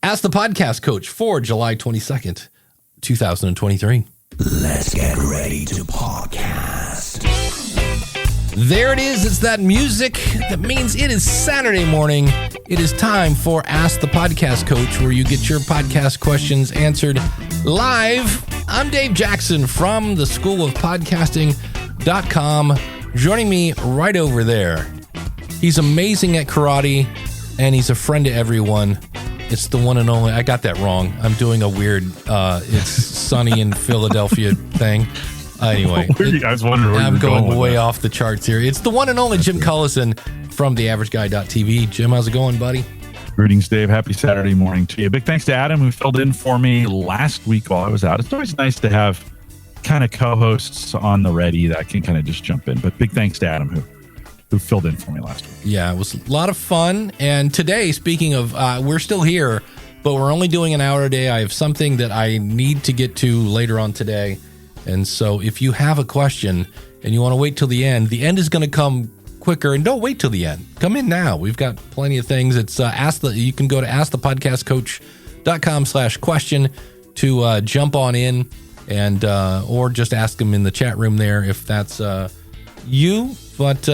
Ask the Podcast Coach for July 22nd, 2023. Let's get ready to podcast. There it is. It's that music that means it is Saturday morning. It is time for Ask the Podcast Coach, where you get your podcast questions answered live. I'm Dave Jackson from the School of Podcasting.com. Joining me right over there. He's amazing at karate, and he's a friend to everyone. It's the one and only. I got that wrong. I'm doing a weird, it's sunny in Philadelphia thing. Anyway, I was wondering where I'm going way that. off the charts here. It's the one and only Jim Collison from theaverageguy.tv. Jim, how's it going, buddy? Greetings, Dave. Happy Saturday morning to you. Big thanks to Adam, who filled in for me last week while I was out. It's always nice to have kind of co-hosts on the ready that can kind of just jump in. But big thanks to Adam, who filled in for me last week. Yeah, it was a lot of fun. And today, speaking of, we're still here, but we're only doing an hour a day. I have something that I need to get to later on today. And so if you have a question and you want to wait till the end is going to come quicker. And don't wait till the end. Come in now. We've got plenty of things. It's you can go to askthepodcastcoach.com/question to jump on in and or just ask them in the chat room there if that's you. But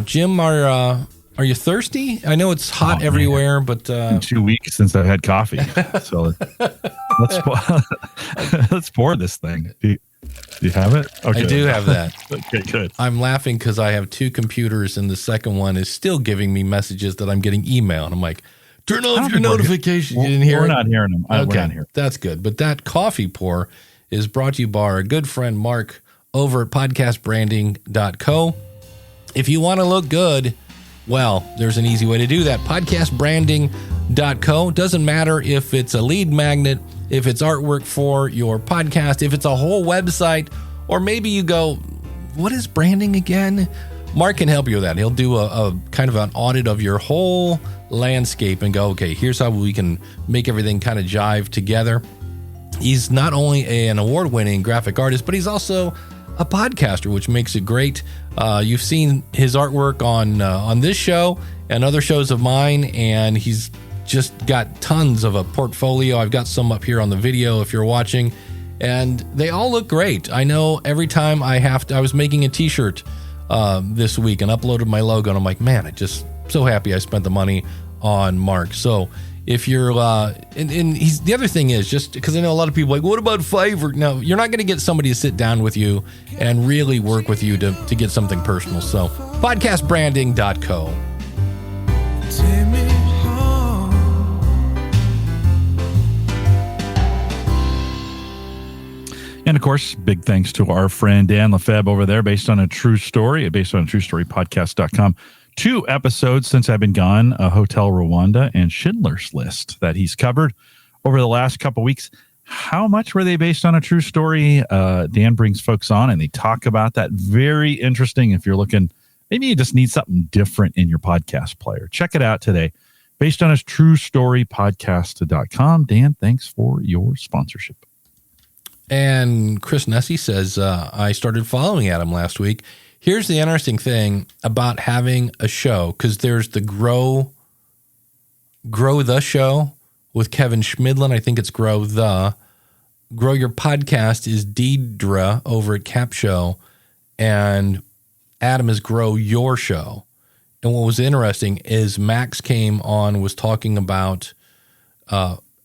Jim, are you thirsty? I know it's hot everywhere, but in 2 weeks since I've had coffee, so let's pour this thing. Do you have it? Okay. I do have that. Okay, good. I'm laughing because I have two computers, and the second one is still giving me messages that I'm getting email, and I'm like, turn off your notifications. You didn't hear it? We're not hearing them. Okay, we're not hearing. That's good. But that coffee pour is brought to you by our good friend Mark over at podcastbranding.co. If you want to look good, well, there's an easy way to do that. Podcastbranding.co. Doesn't matter if it's a lead magnet, if it's artwork for your podcast, if it's a whole website, or maybe you go, what is branding again? Mark can help you with that. He'll do a kind of an audit of your whole landscape and go, okay, here's how we can make everything kind of jive together. He's not only an award-winning graphic artist, but he's also a podcaster, which makes it great. You've seen his artwork on this show and other shows of mine, and he's just got tons of a portfolio. I've got some up here on the video if you're watching, and they all look great. I know every time I was making a t-shirt this week and uploaded my logo, and I'm like, man, I'm just so happy I spent the money on Mark. So if you're, the other thing is, just because I know a lot of people are like, what about Fiverr? No, you're not going to get somebody to sit down with you and really work with you to get something personal. So podcastbranding.co. Take me home. And of course, big thanks to our friend Dan Lefebvre over there, based on a true story podcast.com. 2 episodes since I've been gone, Hotel Rwanda and Schindler's List that he's covered over the last couple weeks. How much were they based on a true story? Dan brings folks on and they talk about that. Very interesting. If you're looking, maybe you just need something different in your podcast player. Check it out today. Based on his true story podcast.com. Dan, thanks for your sponsorship. And Chris Nessie says, I started following Adam last week. Here's the interesting thing about having a show, because there's the Grow the Show with Kevin Schmidlin. I think it's Grow Your Podcast is Deidre over at Cap Show, and Adam is Grow Your Show. And what was interesting is Max came on, was talking about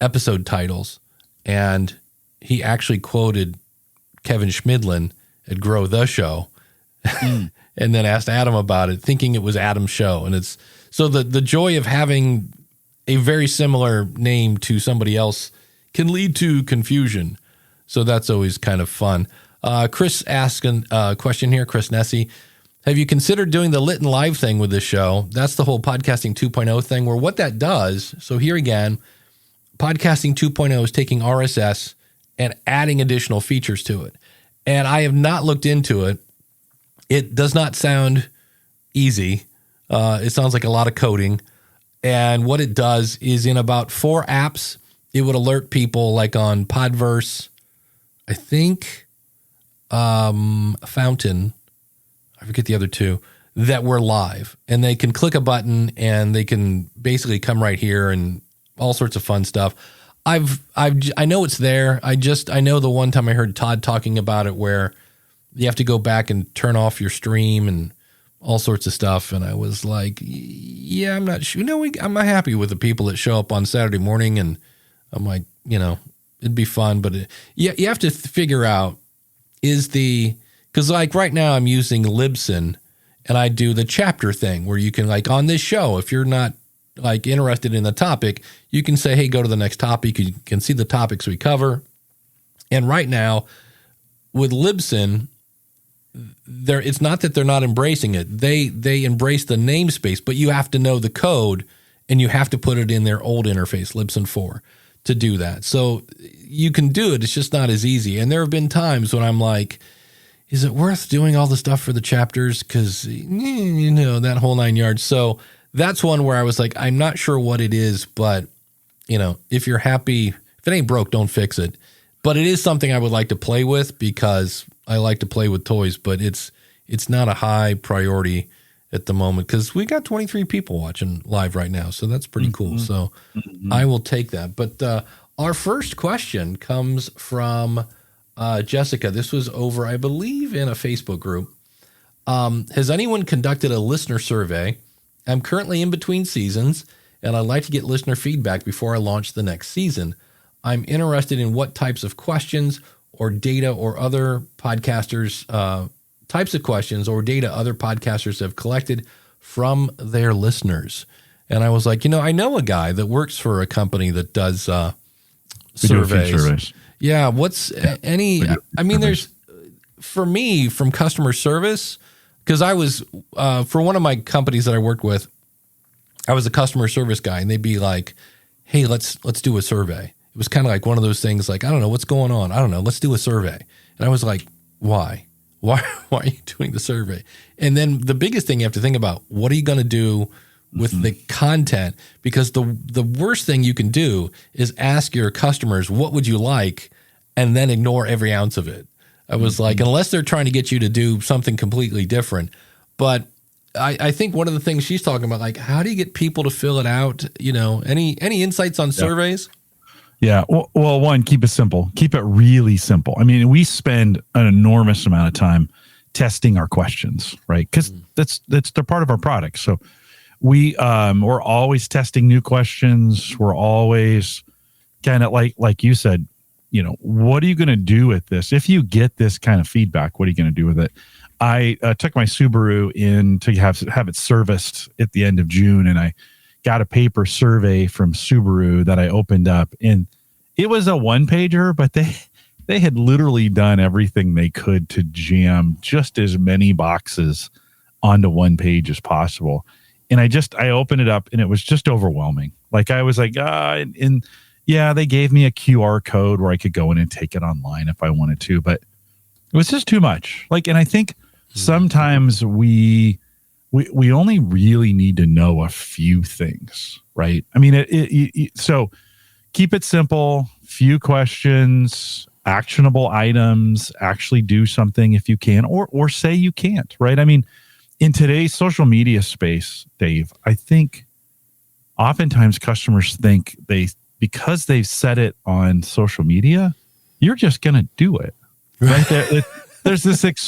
episode titles, and he actually quoted Kevin Schmidlin at Grow the Show. And then asked Adam about it, thinking it was Adam's show. And it's so the joy of having a very similar name to somebody else can lead to confusion. So that's always kind of fun. Chris asked a question here, Chris Nessie. Have you considered doing the Lit and Live thing with this show? That's the whole Podcasting 2.0 thing, where what that does, so here again, Podcasting 2.0 is taking RSS and adding additional features to it. And I have not looked into it. It does not sound easy. It sounds like a lot of coding. And what it does is in about 4 apps, it would alert people, like on Podverse, I think, Fountain, I forget the other 2, that we're live. And they can click a button and they can basically come right here and all sorts of fun stuff. I know it's there. I know the one time I heard Todd talking about it where you have to go back and turn off your stream and all sorts of stuff. And I was like, yeah, I'm not sure. I'm not happy with the people that show up on Saturday morning. And I'm like, it'd be fun, but you have to figure out because like right now I'm using Libsyn and I do the chapter thing where you can like on this show, if you're not like interested in the topic, you can say, hey, go to the next topic. You can see the topics we cover. And right now with Libsyn, it's not that they're not embracing it. They embrace the namespace, but you have to know the code and you have to put it in their old interface, Libsyn 4, to do that. So you can do it. It's just not as easy. And there have been times when I'm like, is it worth doing all the stuff for the chapters? Because, that whole 9 yards. So that's one where I was like, I'm not sure what it is, but, if you're happy, if it ain't broke, don't fix it. But it is something I would like to play with because I like to play with toys, but it's not a high priority at the moment because we got 23 people watching live right now. So that's pretty cool. So I will take that. But our first question comes from Jessica. This was over, I believe, in a Facebook group. Has anyone conducted a listener survey? I'm currently in between seasons, and I'd like to get listener feedback before I launch the next season. I'm interested in what types of questions or data or other podcasters, types of questions or data other podcasters have collected from their listeners. And I was like, I know a guy that works for a company that does surveys. Yeah. There's, for me, from customer service, because I was, for one of my companies that I worked with, I was a customer service guy, and they'd be like, hey, let's do a survey. It was kind of like one of those things like, I don't know what's going on. I don't know. Let's do a survey. And I was like, why? Why are you doing the survey? And then the biggest thing you have to think about, what are you going to do with the content? Because the worst thing you can do is ask your customers, what would you like? And then ignore every ounce of it. I was like, unless they're trying to get you to do something completely different. But I think one of the things she's talking about, like, how do you get people to fill it out? Any insights on surveys? Yeah. Well, one, keep it simple. Keep it really simple. I mean, we spend an enormous amount of time testing our questions, right? Because they're part of our product. So we're always testing new questions. We're always kind of like you said, what are you going to do with this? If you get this kind of feedback, what are you going to do with it? I took my Subaru in to have it serviced at the end of June, and I got a paper survey from Subaru that I opened up, and it was a 1-pager, but they had literally done everything they could to jam just as many boxes onto one page as possible. And I opened it up, and it was just overwhelming. Like I was like, yeah, they gave me a QR code where I could go in and take it online if I wanted to, but it was just too much. And I think sometimes we only really need to know a few things, right? I mean, so keep it simple, few questions, actionable items, actually do something if you can, or say you can't, right? I mean, in today's social media space, Dave, I think oftentimes customers think because they've said it on social media, you're just going to do it, right? There's this and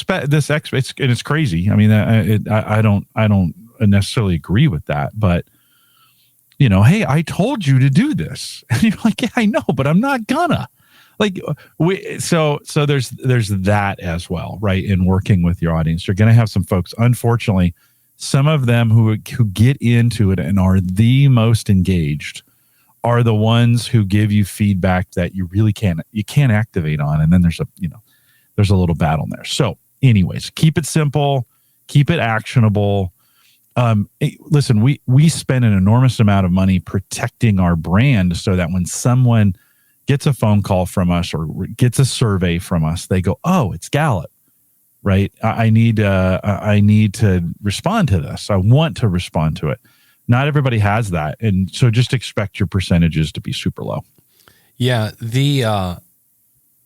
it's crazy. I mean, I don't necessarily agree with that, but hey, I told you to do this, and you're like, yeah, I know, but I'm not gonna. So there's that as well, right? In working with your audience, you're going to have some folks, unfortunately, some of them who get into it and are the most engaged are the ones who give you feedback that you really can't activate on, and then there's a little battle there. So anyways, keep it simple, keep it actionable. Listen, we spend an enormous amount of money protecting our brand so that when someone gets a phone call from us or gets a survey from us, they go, oh, it's Gallup, right? I need to respond to this. I want to respond to it. Not everybody has that. And so just expect your percentages to be super low. Yeah.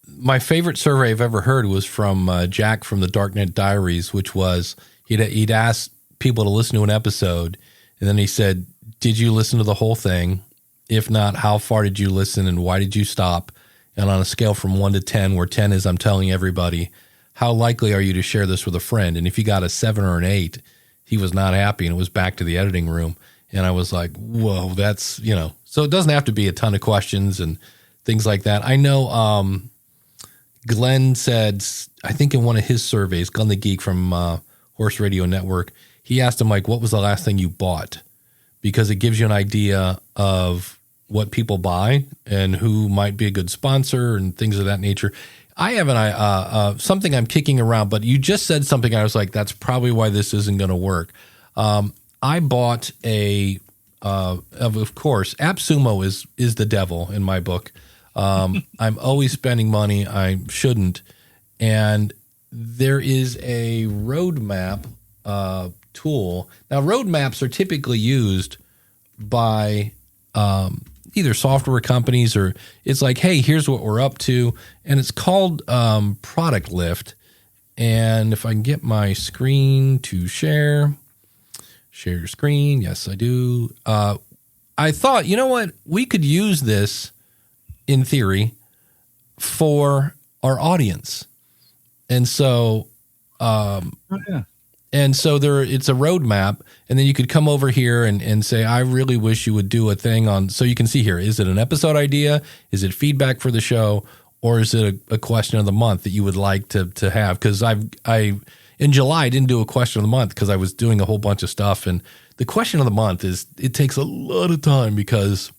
My favorite survey I've ever heard was from Jack from the Darknet Diaries, which was he'd asked people to listen to an episode, and then he said, did you listen to the whole thing? If not, how far did you listen and why did you stop? And on a scale from 1 to 10, where 10 is I'm telling everybody, how likely are you to share this with a friend? And if you got a 7 or an 8, he was not happy, and it was back to the editing room. And I was like, whoa, that's, so it doesn't have to be a ton of questions and things like that. I know Glenn said, I think in one of his surveys, Glenn the Geek from Horse Radio Network, he asked him, like, what was the last thing you bought? Because it gives you an idea of what people buy and who might be a good sponsor and things of that nature. I have something I'm kicking around, but you just said something. I was like, that's probably why this isn't going to work. I bought of course, AppSumo is the devil in my book. I'm always spending money I shouldn't. And there is a roadmap tool. Now, roadmaps are typically used by either software companies, or it's like, hey, here's what we're up to. And it's called Product Lift. And if I can get my screen to share your screen. Yes, I do. I thought, you know what? We could use this in theory for our audience. And so, and so it's a roadmap, and then you could come over here and say, I really wish you would do a thing on, so you can see here, is it an episode idea? Is it feedback for the show? Or is it a question of the month that you would like to have? Because in July, I didn't do a question of the month because I was doing a whole bunch of stuff. And the question of the month it takes a lot of time because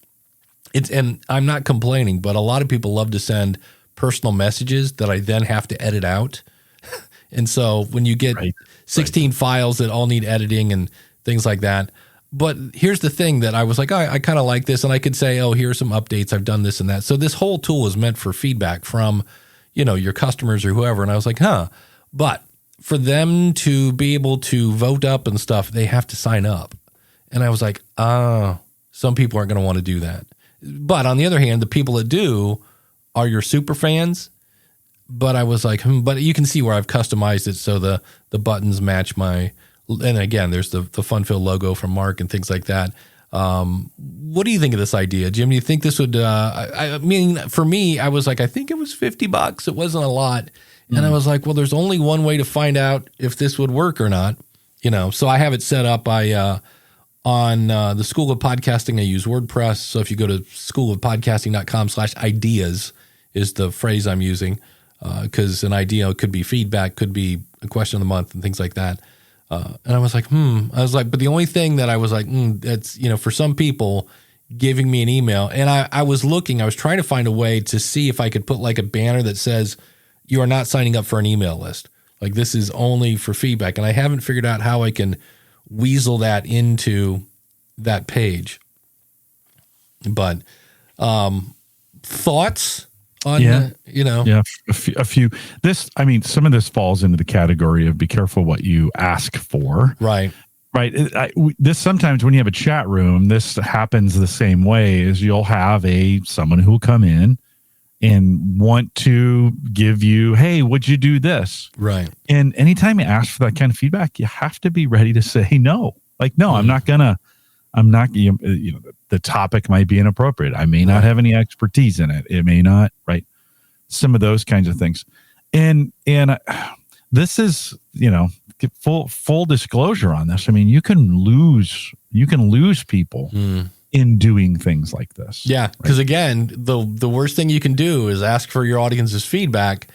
and I'm not complaining, but a lot of people love to send personal messages that I then have to edit out. And so when you get 16 files that all need editing and things like that. But here's the thing that I was like, I kind of like this. And I could say, oh, here are some updates. I've done this and that. So this whole tool is meant for feedback from, your customers or whoever. And I was like, but for them to be able to vote up and stuff, they have to sign up. And I was like, some people aren't going to want to do that. But on the other hand, the people that do are your super fans. But I was like, but you can see where I've customized it so the buttons match my, and again, there's the Funfill logo from Mark and things like that. What do you think of this idea, Jim? Do you think this would, I mean, for me, I was like, I think it was $50. It wasn't a lot. And I was like, well, there's only one way to find out if this would work or not, so I have it set up. On the School of Podcasting, I use WordPress. So if you go to schoolofpodcasting.com/ideas is the phrase I'm using, because an idea could be feedback, could be a question of the month and things like that. And I was like, but the only thing that I was like, that's, for some people giving me an email. And I was trying to find a way to see if I could put like a banner that says, you are not signing up for an email list. Like, this is only for feedback. And I haven't figured out how I can weasel that into that page. But thoughts on, a few. Some of this falls into the category of be careful what you ask for. Right. This sometimes when you have a chat room, this happens the same way. Is you'll have someone who will come in and want to give you, hey, would you do this? Right. And anytime you ask for that kind of feedback, you have to be ready to say no. Like, no, I'm not, the topic might be inappropriate. I may not have any expertise in it. It may not, right? Some of those kinds of things. And this is, full disclosure on this. I mean, you can lose people in doing things like this. Yeah, because again, the worst thing you can do is ask for your audience's feedback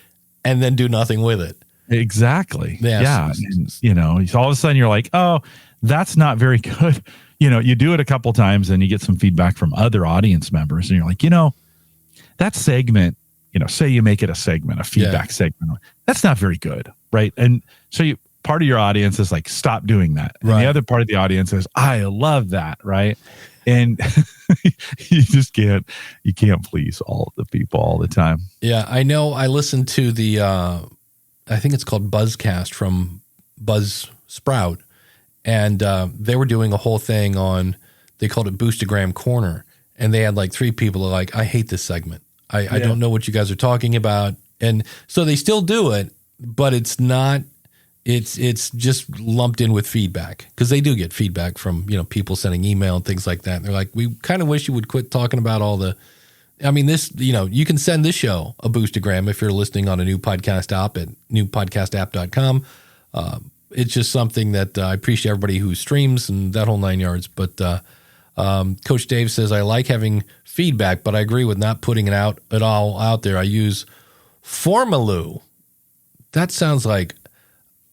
and then do nothing with it. Exactly. Yes. Yeah. And, all of a sudden you're like, oh, that's not very good. You do it a couple times and you get some feedback from other audience members and you're like, that segment, say you make it a segment, a feedback segment. That's not very good. Right. And so part of your audience is like, stop doing that. And the other part of the audience is, I love that. Right. And you can't please all of the people all the time. Yeah, I know. I listened to the, I think it's called Buzzcast from Buzzsprout, and they were doing a whole thing on, they called it Boostagram Corner, and they had like 3 people that are like, I hate this segment. I don't know what you guys are talking about. And so they still do it, but it's not it's just lumped in with feedback, because they do get feedback from, people sending email and things like that. And they're like, we kind of wish you would quit talking about all the, this, you can send this show a boostagram if you're listening on a new podcast app at newpodcastapp.com. It's just something that I appreciate everybody who streams and that whole 9 yards. But Coach Dave says, I like having feedback, but I agree with not putting it out at all out there. I use Formaloo. That sounds like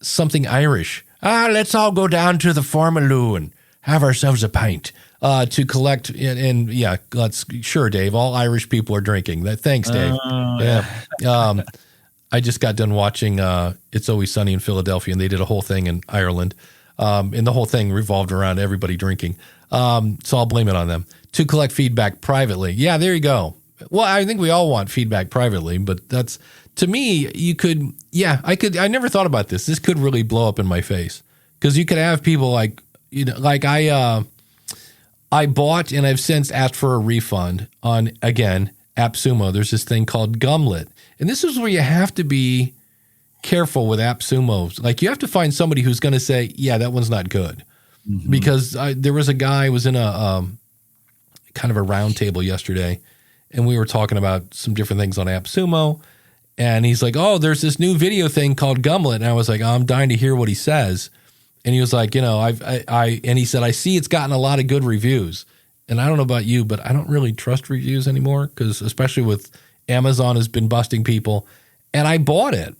something Irish. Let's all go down to the Formaloo and have ourselves a pint to collect. And yeah, sure, Dave. All Irish people are drinking. Thanks, Dave. Yeah. I just got done watching It's Always Sunny in Philadelphia, and they did a whole thing in Ireland. And the whole thing revolved around everybody drinking. So I'll blame it on them. To collect feedback privately. Yeah, there you go. Well, I think we all want feedback privately, but that's, to me, I never thought about this. This could really blow up in my face, because you could have people like I bought, and I've since asked for a refund on, again, AppSumo. There's this thing called Gumlet. And this is where you have to be careful with AppSumo. Like, you have to find somebody who's going to say, yeah, that one's not good. Mm-hmm. Because there was a guy who was in a kind of a round table yesterday, and we were talking about some different things on AppSumo. And he's like, oh, there's this new video thing called Gumlet. And I was like, oh, I'm dying to hear what he says. And he was like, and he said, I see it's gotten a lot of good reviews. And I don't know about you, but I don't really trust reviews anymore, because especially with Amazon has been busting people. And I bought it,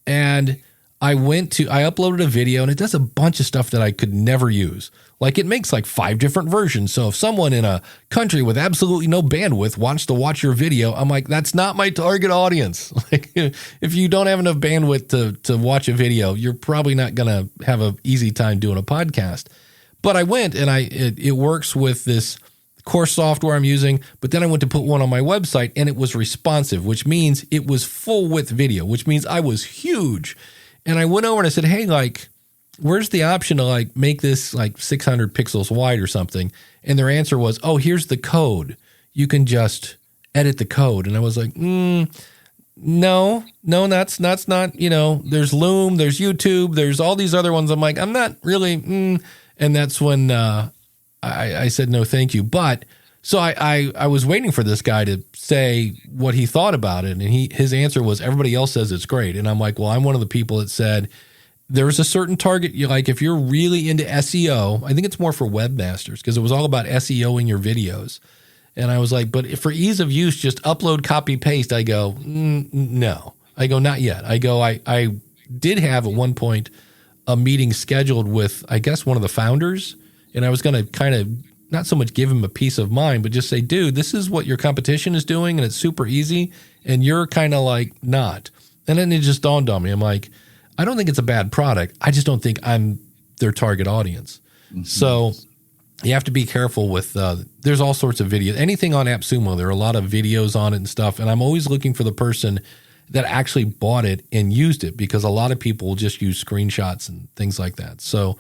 and I uploaded a video, and it does a bunch of stuff that I could never use. Like, it makes like 5 different versions. So if someone in a country with absolutely no bandwidth wants to watch your video, I'm like, that's not my target audience. Like, if you don't have enough bandwidth to watch a video, you're probably not going to have an easy time doing a podcast. But I went, and it works with this course software I'm using, but then I went to put one on my website, and it was responsive, which means it was full width video, which means I was huge. And I went over and I said, hey, like, where's the option to like make this like 600 pixels wide or something? And their answer was, oh, here's the code. You can just edit the code. And I was like, no, that's not, there's Loom, there's YouTube, there's all these other ones. I'm like, I'm not really, And that's when I said, no, thank you. But so I was waiting for this guy to say what he thought about it. And his answer was, everybody else says it's great. And I'm like, well, I'm one of the people that said, there's a certain target. Like, if you're really into SEO, I think it's more for webmasters, because it was all about SEO in your videos. And I was like, but for ease of use, just upload, copy, paste. I go, no. I go, not yet. I go, I did have at one point a meeting scheduled with, I guess, one of the founders. And I was going to kind of not so much give him a peace of mind, but just say, dude, this is what your competition is doing, and it's super easy, and you're kind of like not. And then it just dawned on me. I'm like, I don't think it's a bad product. I just don't think I'm their target audience. Mm-hmm. So you have to be careful with, there's all sorts of videos. Anything on AppSumo, there are a lot of videos on it and stuff. And I'm always looking for the person that actually bought it and used it, because a lot of people will just use screenshots and things like that. So,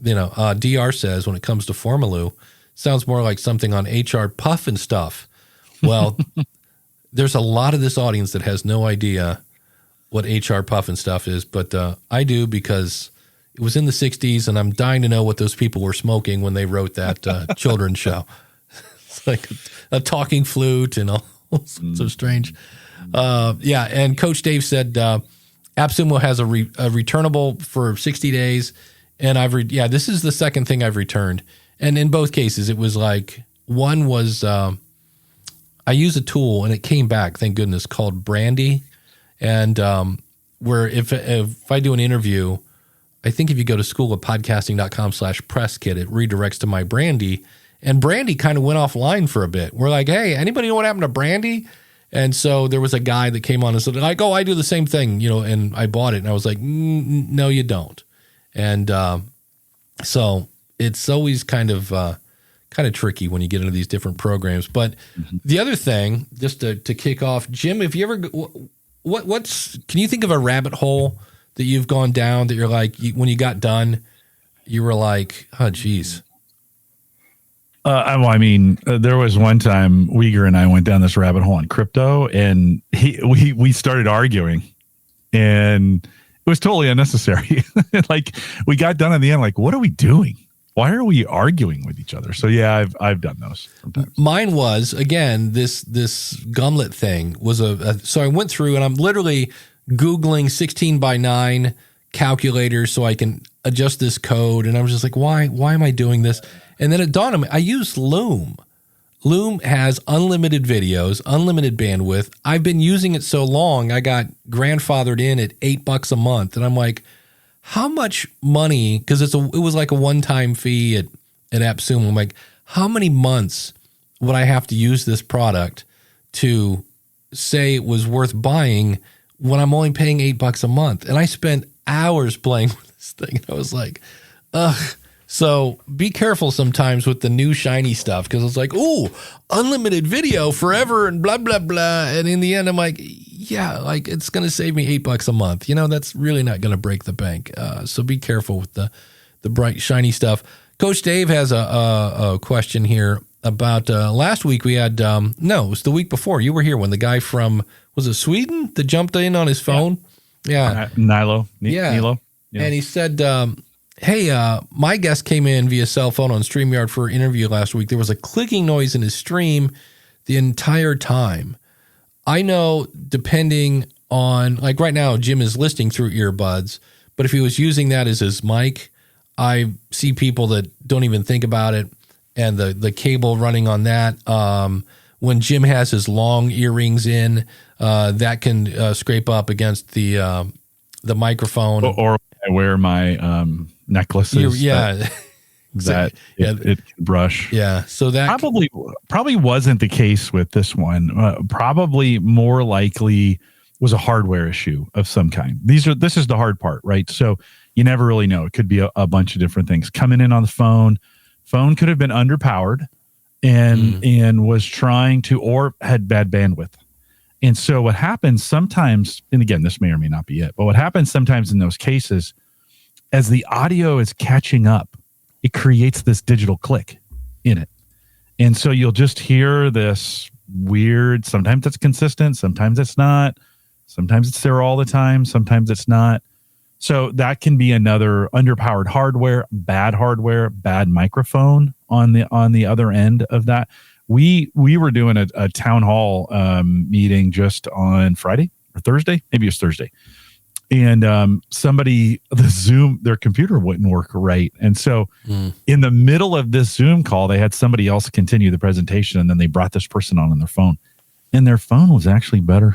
DR says, when it comes to Formaloo, sounds more like something on HR Puff and stuff. Well, there's a lot of this audience that has no idea what HR Puff and stuff is, but I do, because it was in the 60s, and I'm dying to know what those people were smoking when they wrote that children's show. It's like a talking flute and all sorts of strange. And Coach Dave said AppSumo has a returnable for 60 days, and this is the second thing I've returned. And in both cases, it was like, one was I use a tool, and it came back, thank goodness, called Brandy. And where if I do an interview, I think if you go to schoolofpodcasting.com/press kit, it redirects to my Brandy. And Brandy kind of went offline for a bit. We're like, hey, anybody know what happened to Brandy? And so there was a guy that came on and said, like, oh, I do the same thing, and I bought it. And I was like, no, you don't. And so it's always kind of tricky when you get into these different programs. But the other thing, just to kick off, Jim, if you ever can you think of a rabbit hole that you've gone down that you're like, when you got done, you were like, oh, geez. There was one time Uyghur and I went down this rabbit hole on crypto, and we started arguing, and was totally unnecessary. Like we got done in the end, like, what are we doing? Why are we arguing with each other? So yeah, I've done those sometimes. Mine was, again, this gumlet thing was so I went through and I'm literally Googling 16:9 calculators so I can adjust this code. And I was just like, why am I doing this? And then it dawned on me, I use Loom. Loom has unlimited videos, unlimited bandwidth. I've been using it so long, I got grandfathered in at $8 a month. And I'm like, how much money, because it was like a one-time fee at AppSumo. I'm like, how many months would I have to use this product to say it was worth buying when I'm only paying $8 a month? And I spent hours playing with this thing. And I was like, ugh. So be careful sometimes with the new shiny stuff, because it's like, ooh, unlimited video forever and blah, blah, blah. And in the end, I'm like, yeah, like it's going to save me $8 a month. You know, that's really not going to break the bank. So be careful with the bright, shiny stuff. Coach Dave has a question here about last week we had, no, it was the week before. You were here when the guy from, was it Sweden that jumped in on his phone? Yeah. Nilo. Yeah. Nilo. Yeah. And he said, hey, my guest came in via cell phone on StreamYard for an interview last week. There was a clicking noise in his stream the entire time. I know depending on, like right now, Jim is listening through earbuds, but if he was using that as his mic, I see people that don't even think about it, and the cable running on that. When Jim has his long earrings in, that can scrape up against the microphone. Or I wear my necklaces. That it can brush. Yeah. So that probably wasn't the case with this one. Probably more likely was a hardware issue of some kind. This is the hard part, right? So you never really know. It could be a bunch of different things coming in on the phone. Phone could have been underpowered and was trying to, or had bad bandwidth. And so what happens sometimes, and again, this may or may not be it, but what happens sometimes in those cases, as the audio is catching up, it creates this digital click in it. And so you'll just hear this weird, sometimes it's consistent, sometimes it's not, sometimes it's there all the time, sometimes it's not. So that can be another underpowered hardware, bad microphone on the other end of that. We were doing a town hall meeting just on Friday or Thursday, maybe it was Thursday. And their computer wouldn't work right. And so in the middle of this Zoom call, they had somebody else continue the presentation, and then they brought this person on their phone. And their phone was actually better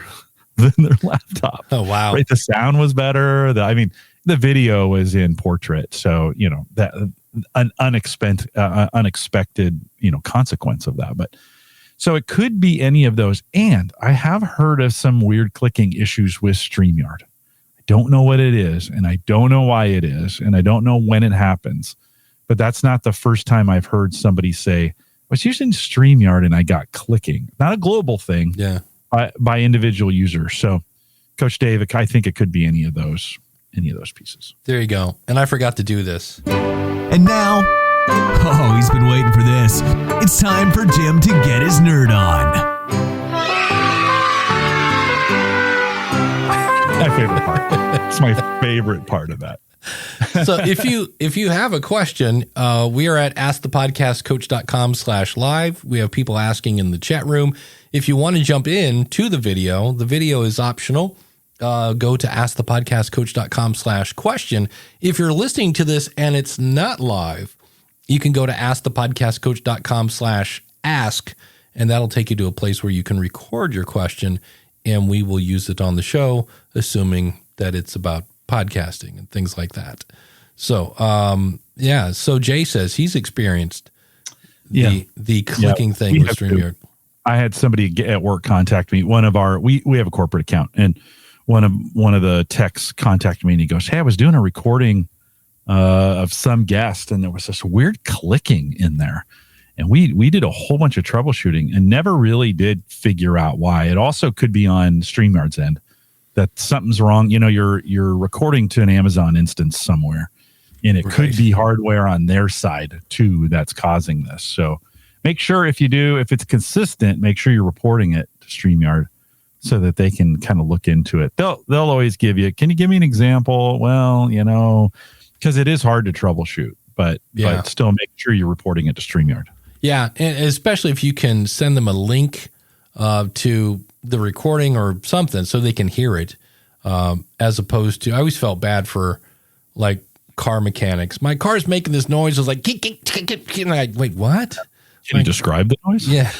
than their laptop. Oh, wow. Right? The sound was better. The video was in portrait. So, that an unexpected consequence of that. But so it could be any of those. And I have heard of some weird clicking issues with StreamYard. Don't know what it is, and I don't know why it is, and I don't know when it happens, but that's not the first time I've heard somebody say, I was using StreamYard and I got clicking. Not a global thing, by individual users. So, Coach Dave, I think it could be any of those pieces. There you go. And I forgot to do this. And now, he's been waiting for this. It's time for Jim to get his nerd on. My favorite part. It's my favorite part of that. So if you have a question, we are at askthepodcastcoach.com/live. We have people asking in the chat room. If you want to jump in to the video is optional. Go to askthepodcastcoach.com/question. If you're listening to this and it's not live, you can go to askthepodcastcoach.com/ask, and that'll take you to a place where you can record your question, and we will use it on the show, assuming that it's about podcasting and things like that. So, so Jay says he's experienced the clicking thing with StreamYard. I had somebody at work contact me. We have a corporate account, and one of the techs contacted me, and he goes, "Hey, I was doing a recording of some guest, and there was this weird clicking in there." And we did a whole bunch of troubleshooting and never really did figure out why. It also could be on StreamYard's end that something's wrong. You're recording to an Amazon instance somewhere, and it could be hardware on their side too that's causing this. So make sure if it's consistent, make sure you're reporting it to StreamYard so that they can kind of look into it. They'll always give you, can you give me an example? Well, because it is hard to troubleshoot, but still make sure you're reporting it to StreamYard. Yeah, and especially if you can send them a link to the recording or something so they can hear it, as opposed to, I always felt bad for like car mechanics. My car's making this noise. I was like, and I, wait, what? Can you describe the noise? Yeah.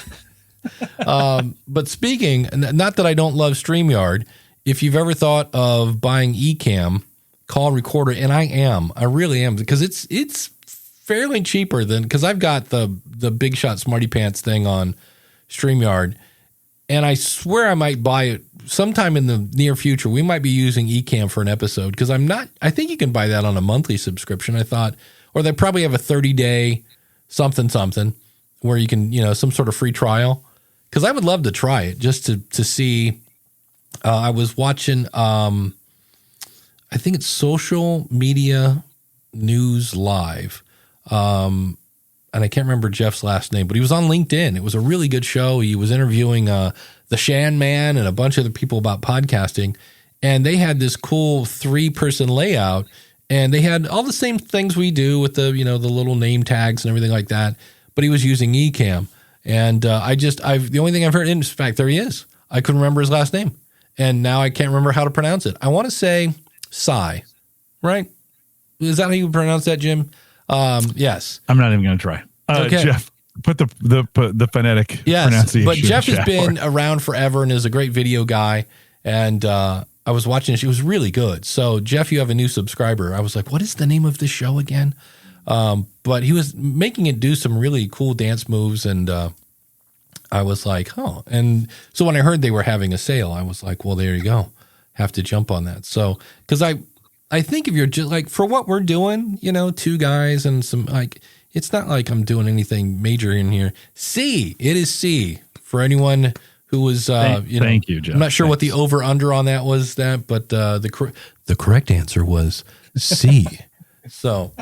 But speaking, not that I don't love StreamYard, if you've ever thought of buying Ecamm call recorder, and I really am, because it's fairly cheaper than, because I've got the Big Shot Smarty Pants thing on StreamYard, and I swear I might buy it sometime in the near future. We might be using Ecamm for an episode, because I think you can buy that on a monthly subscription, I thought, or they probably have a 30-day something where you can, some sort of free trial. Because I would love to try it just to see. I was watching, I think it's Social Media News Live. And I can't remember Jeff's last name, but he was on LinkedIn. It was a really good show. He was interviewing the Shan Man and a bunch of other people about podcasting. And they had this cool 3-person layout. And they had all the same things we do with the, the little name tags and everything like that. But he was using Ecamm. And the only thing I've heard, in fact, there he is. I couldn't remember his last name. And now I can't remember how to pronounce it. I want to say Sai, right? Is that how you pronounce that, Jim? Yes. I'm not even going to try. Okay. Jeff, put the phonetic pronunciation. But Jeff has been around forever and is a great video guy. And I was watching it. She was really good. So, Jeff, you have a new subscriber. I was like, what is the name of this show again? But he was making it do some really cool dance moves, and I was like, oh. And so when I heard they were having a sale, I was like, well, there you go. Have to jump on that. So, because I think if you're just like, for what we're doing, 2 guys and some, like, it's not like I'm doing anything major in here. It is C for anyone who was, thank you, Jeff. I'm not sure what the over under on that was, but the correct answer was C. So,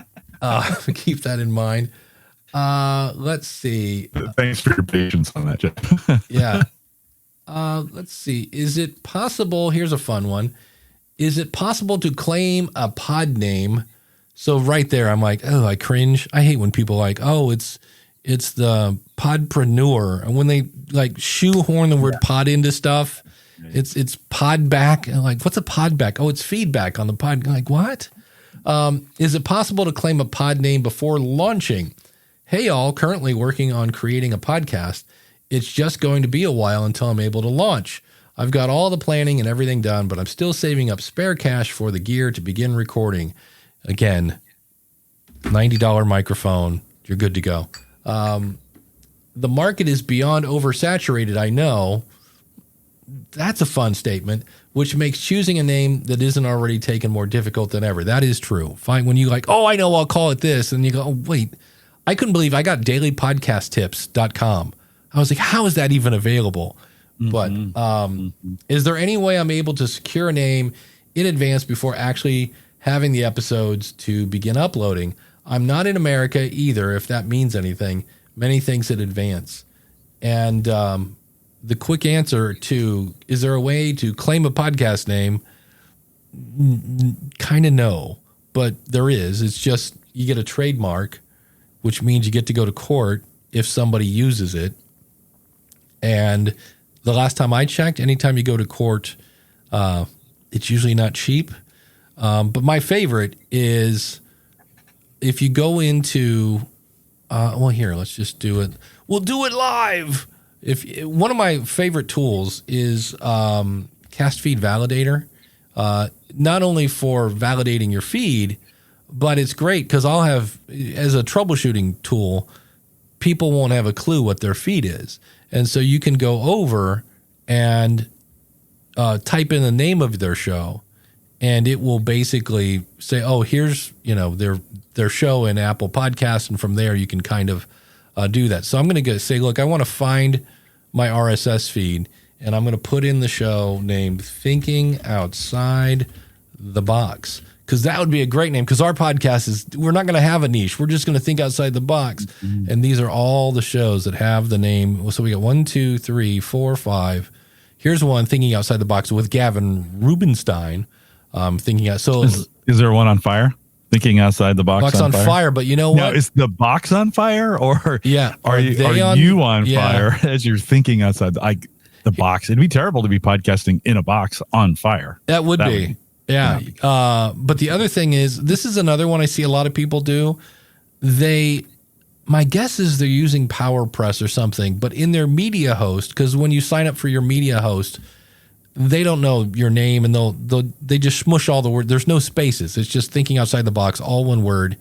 keep that in mind. Let's see. Thanks for your patience on that, Jeff. Yeah. Let's see. Is it possible? Here's a fun one. Is it possible to claim a pod name? So right there, I'm like, oh, I cringe. I hate when people like, oh, it's the podpreneur, and when they like shoehorn the word pod into stuff, it's pod back. And like, what's a pod back? Oh, it's feedback on the pod. Like, what? Is it possible to claim a pod name before launching? Hey, all, currently working on creating a podcast. It's just going to be a while until I'm able to launch. I've got all the planning and everything done, but I'm still saving up spare cash for the gear to begin recording. Again, $90 microphone. You're good to go. The market is beyond oversaturated, I know. That's a fun statement, which makes choosing a name that isn't already taken more difficult than ever. That is true. Fine. When you like, oh, I know, I'll call it this. And you go, oh, wait, I couldn't believe I got dailypodcasttips.com. I was like, how is that even available? But is there any way I'm able to secure a name in advance before actually having the episodes to begin uploading? I'm not in America either, if that means anything. Many things in advance. And the quick answer to, is there a way to claim a podcast name? Kind of no, but there is. It's just you get a trademark, which means you get to go to court if somebody uses it. And the last time I checked, anytime you go to court, it's usually not cheap. But my favorite is if you go into, here, let's just do it. We'll do it live. One of my favorite tools is Cast Feed Validator, not only for validating your feed, but it's great because I'll have, as a troubleshooting tool, people won't have a clue what their feed is. And so you can go over and type in the name of their show, and it will basically say, oh, here's, their show in Apple Podcasts, and from there you can kind of do that. So I'm going to say, look, I want to find my RSS feed, and I'm going to put in the show named Thinking Outside the Box, because that would be a great name, because our podcast is, we're not going to have a niche. We're just going to think outside the box. And these are all the shows that have the name. So we got 1, 2, 3, 4, 5. Here's one, Thinking Outside the Box with Gavin Rubenstein. Thinking out. So is there one on fire? Thinking outside the box on fire. But you know what? Now, is the box on fire, or are you on fire as you're thinking outside the box? It'd be terrible to be podcasting in a box on fire. That would be. Yeah. But the other thing is, this is another one I see a lot of people do. My guess is they're using PowerPress or something, but in their media host, because when you sign up for your media host, they don't know your name, and they just smush all the words. There's no spaces. It's just Thinking Outside the Box, all one word.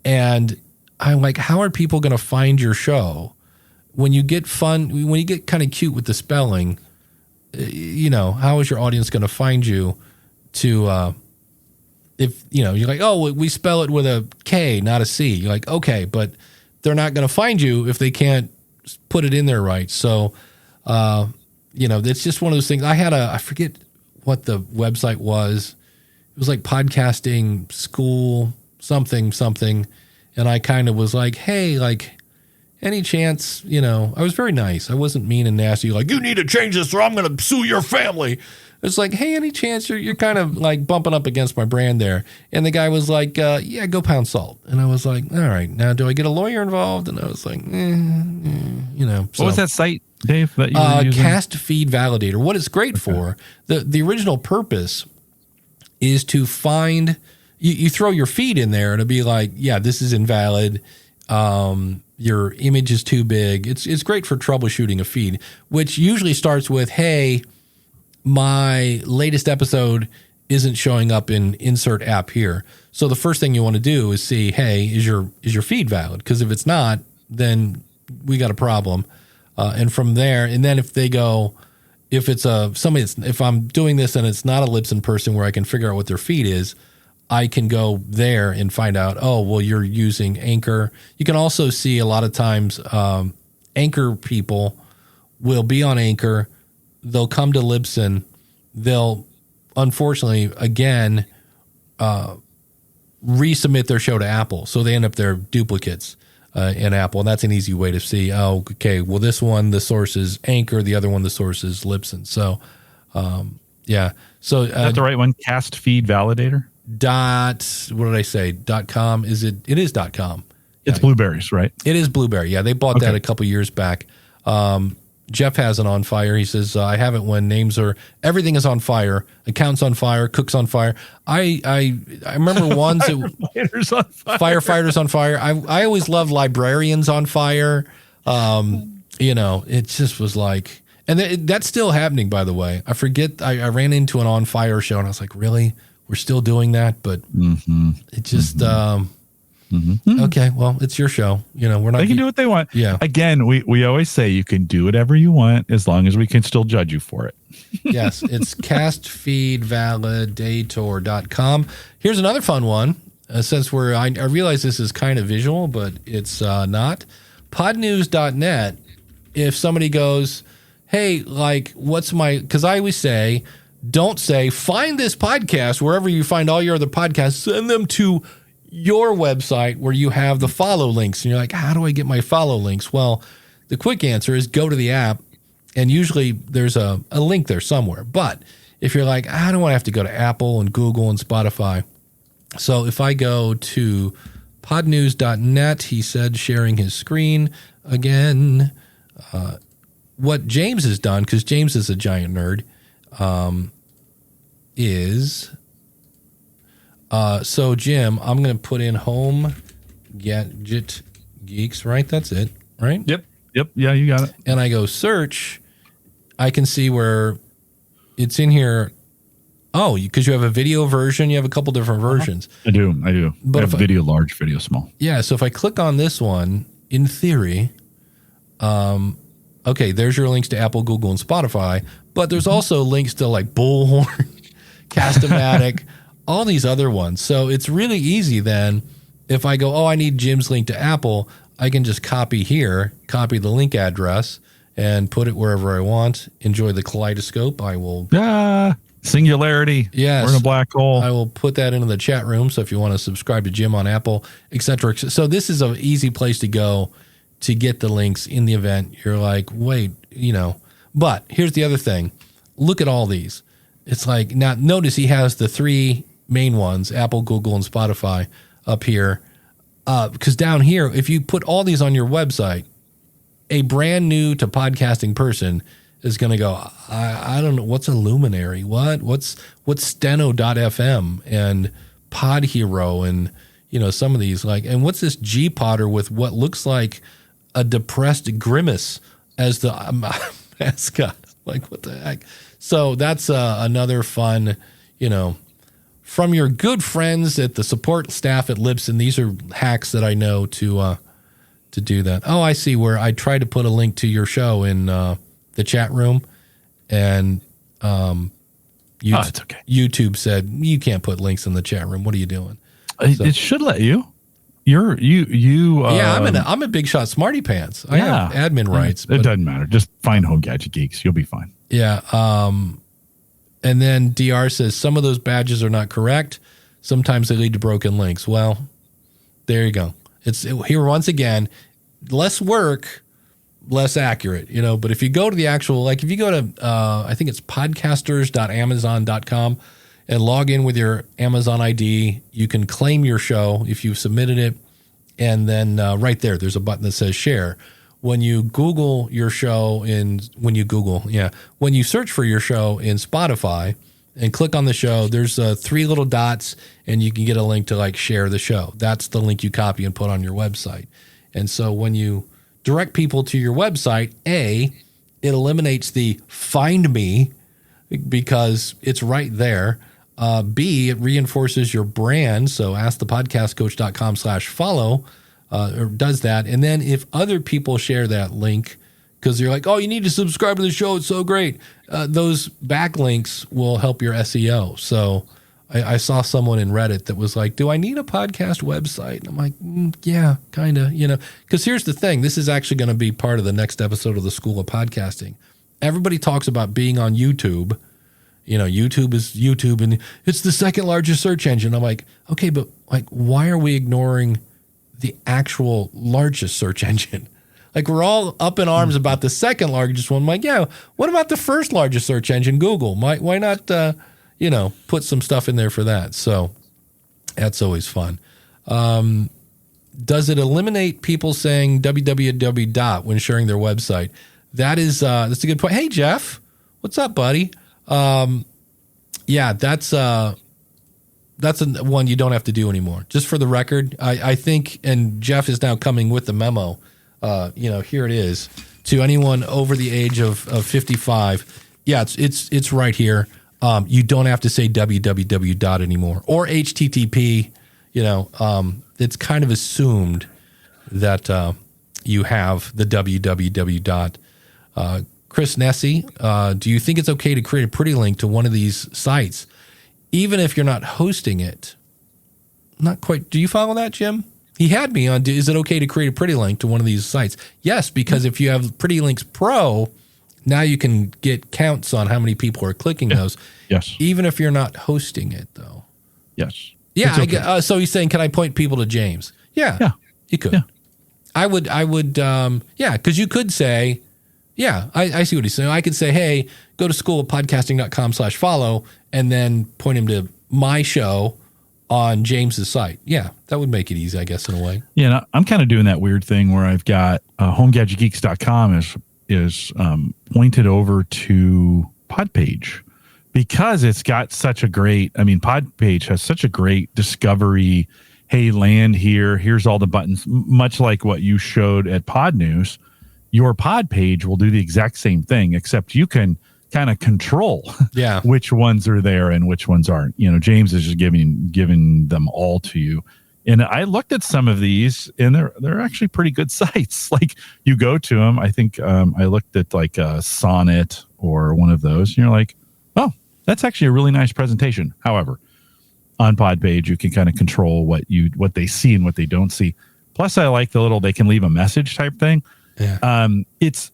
And I'm like, how are people going to find your show when you get kind of cute with the spelling? How is your audience going to find you? If you're like, oh, we spell it with a K, not a C. You're like, okay, but they're not going to find you if they can't put it in there right. So, it's just one of those things. I forget what the website was. It was like podcasting school, something. And I kind of was like, hey, like any chance, I was very nice. I wasn't mean and nasty. Like, you need to change this or I'm going to sue your family. It's like, hey, any chance you're kind of like bumping up against my brand there? And the guy was like, yeah, go pound salt. And I was like, all right, now do I get a lawyer involved? And I was like, So. What was that site, Dave, that you were using? Cast Feed Validator. What it's great for, the original purpose is to find, you throw your feed in there and it'll be like, yeah, this is invalid. Your image is too big. It's great for troubleshooting a feed, which usually starts with, hey, my latest episode isn't showing up in insert app here. So the first thing you want to do is see, hey, is your feed valid? Because if it's not, then we got a problem. And from there, and then if they go, if it's if I'm doing this and it's not a Libsyn person where I can figure out what their feed is, I can go there and find out, oh, well, you're using Anchor. You can also see a lot of times Anchor people will be on Anchor. They'll come to Libsyn. They'll, unfortunately, again, resubmit their show to Apple. So they end up their duplicates in Apple. And that's an easy way to see, oh, okay, well, this one, the source is Anchor. The other one, the source is Libsyn. So, yeah. So is that the right one? Cast Feed Validator? What did I say? .com? It is .com. It's Blueberries, right? It is Blueberry. Yeah, they bought that a couple years back. Jeff has it on fire. He says, I have it when everything is on fire. Accounts on fire, cooks on fire. I remember ones Firefighters on fire. Firefighters on fire. I always loved librarians on fire. It just was like, and that's still happening, by the way. I forget, I ran into an on fire show and I was like, really? We're still doing that? But it just, okay, well, it's your show. We're not. They can do what they want. Yeah. Again, we always say you can do whatever you want as long as we can still judge you for it. Yes, it's castfeedvalidator.com. Here's another fun one. Since I realize this is kind of visual, but it's not. Podnews.net. If somebody goes, hey, like, because I always say, don't say, find this podcast wherever you find all your other podcasts, send them to your website where you have the follow links. And you're like, how do I get my follow links? Well, the quick answer is go to the app, and usually there's a link there somewhere. But if you're like, I don't want to have to go to Apple and Google and Spotify. So if I go to podnews.net, he said, sharing his screen again, what James has done, because James is a giant nerd, so Jim, I'm going to put in home Gadget Geeks, right? That's it, right? Yep. Yeah, you got it. And I go search. I can see where it's in here. Oh, because you have a video version. You have a couple different versions. I do. But I have video large, video small. Yeah. So if I click on this one, in theory, okay, there's your links to Apple, Google, and Spotify. But there's also links to like Bullhorn, Cast-O-Matic, all these other ones. So it's really easy then. If I go, I need Jim's link to Apple, I can just copy the link address, and put it wherever I want. Enjoy the kaleidoscope. I will. Singularity. Yes. We're in a black hole. I will put that into the chat room. So if you want to subscribe to Jim on Apple, etc. So this is an easy place to go to get the links in the event. You're like, wait, But here's the other thing. Look at all these. It's like, now notice he has the three main ones, Apple, Google, and Spotify up here. Because down here, if you put all these on your website, a brand new to podcasting person is going to go, I don't know, what's a Luminary? What's Steno.fm and Pod Hero and, some of these, like, and what's this G-Podder with what looks like a depressed grimace as the mascot? Like, what the heck? So that's another fun, from your good friends at the support staff at Libsyn. These are hacks that I know to do that. Oh, I see where I tried to put a link to your show in the chat room, and it's okay. YouTube said you can't put links in the chat room. What are you doing? It should let you. You. Yeah, I'm a big shot smarty pants. I have admin rights. It doesn't matter. Just find Home Gadget Geeks. You'll be fine. Yeah. And then DR says some of those badges are not correct. Sometimes they lead to broken links. Well, there you go. It's here once again, less work, less accurate, but if you go to the actual, like if you go to, I think it's podcasters.amazon.com and log in with your Amazon ID, you can claim your show if you've submitted it. And then right there's a button that says share. When you Google your show when you search for your show in Spotify and click on the show, there's 3 little dots and you can get a link to like share the show. That's the link you copy and put on your website. And so when you direct people to your website, A, it eliminates the find me because it's right there. B, it reinforces your brand. So askthepodcastcoach.com/follow does that. And then if other people share that link, because you're like, oh, you need to subscribe to the show, it's so great, those backlinks will help your SEO. So I saw someone in Reddit that was like, do I need a podcast website? And I'm like, yeah, kind of, because here's the thing. This is actually going to be part of the next episode of the School of Podcasting. Everybody talks about being on YouTube. YouTube is YouTube and it's the second largest search engine. I'm like, okay, but like, why are we ignoring the actual largest search engine? Like, we're all up in arms about the second largest one. I'm like, yeah, what about the first largest search engine, Google? Why not, put some stuff in there for that? So that's always fun. Does it eliminate people saying www. when sharing their website? That's a good point. Hey, Jeff, what's up, buddy? That's one you don't have to do anymore. Just for the record, I think, and Jeff is now coming with the memo. Here it is to anyone over the age of 55. Yeah, it's right here. You don't have to say www. anymore or HTTP. It's kind of assumed that you have the www. Chris Nessie, do you think it's okay to create a pretty link to one of these sites, even if you're not hosting it? Not quite. Do you follow that, Jim? He had me on, is it okay to create a pretty link to one of these sites? Yes, because if you have Pretty Links Pro, now you can get counts on how many people are clicking those. Yes. Even if you're not hosting it, though. Yes. Yeah. Okay. So he's saying, can I point people to James? Yeah. You could. Yeah. I would. Because you could say, I see what he's saying. I could say, hey, go to schoolofpodcasting.com/follow and then point him to my show on James's site. Yeah, that would make it easy, I guess, in a way. Yeah, I'm kind of doing that weird thing where I've got homegadgetgeeks.com is pointed over to Podpage because it's got such a great, Podpage has such a great discovery. Hey, land here. Here's all the buttons. Much like what you showed at Pod News, your Pod page will do the exact same thing, except you can kind of control which ones are there and which ones aren't. James is just giving them all to you. And I looked at some of these and they're actually pretty good sites. Like you go to them. I think I looked at like Sonnet or one of those and you're like, oh, that's actually a really nice presentation. However, on Podpage, you can kind of control what they see and what they don't see. Plus I like the little, they can leave a message type thing. Yeah. It's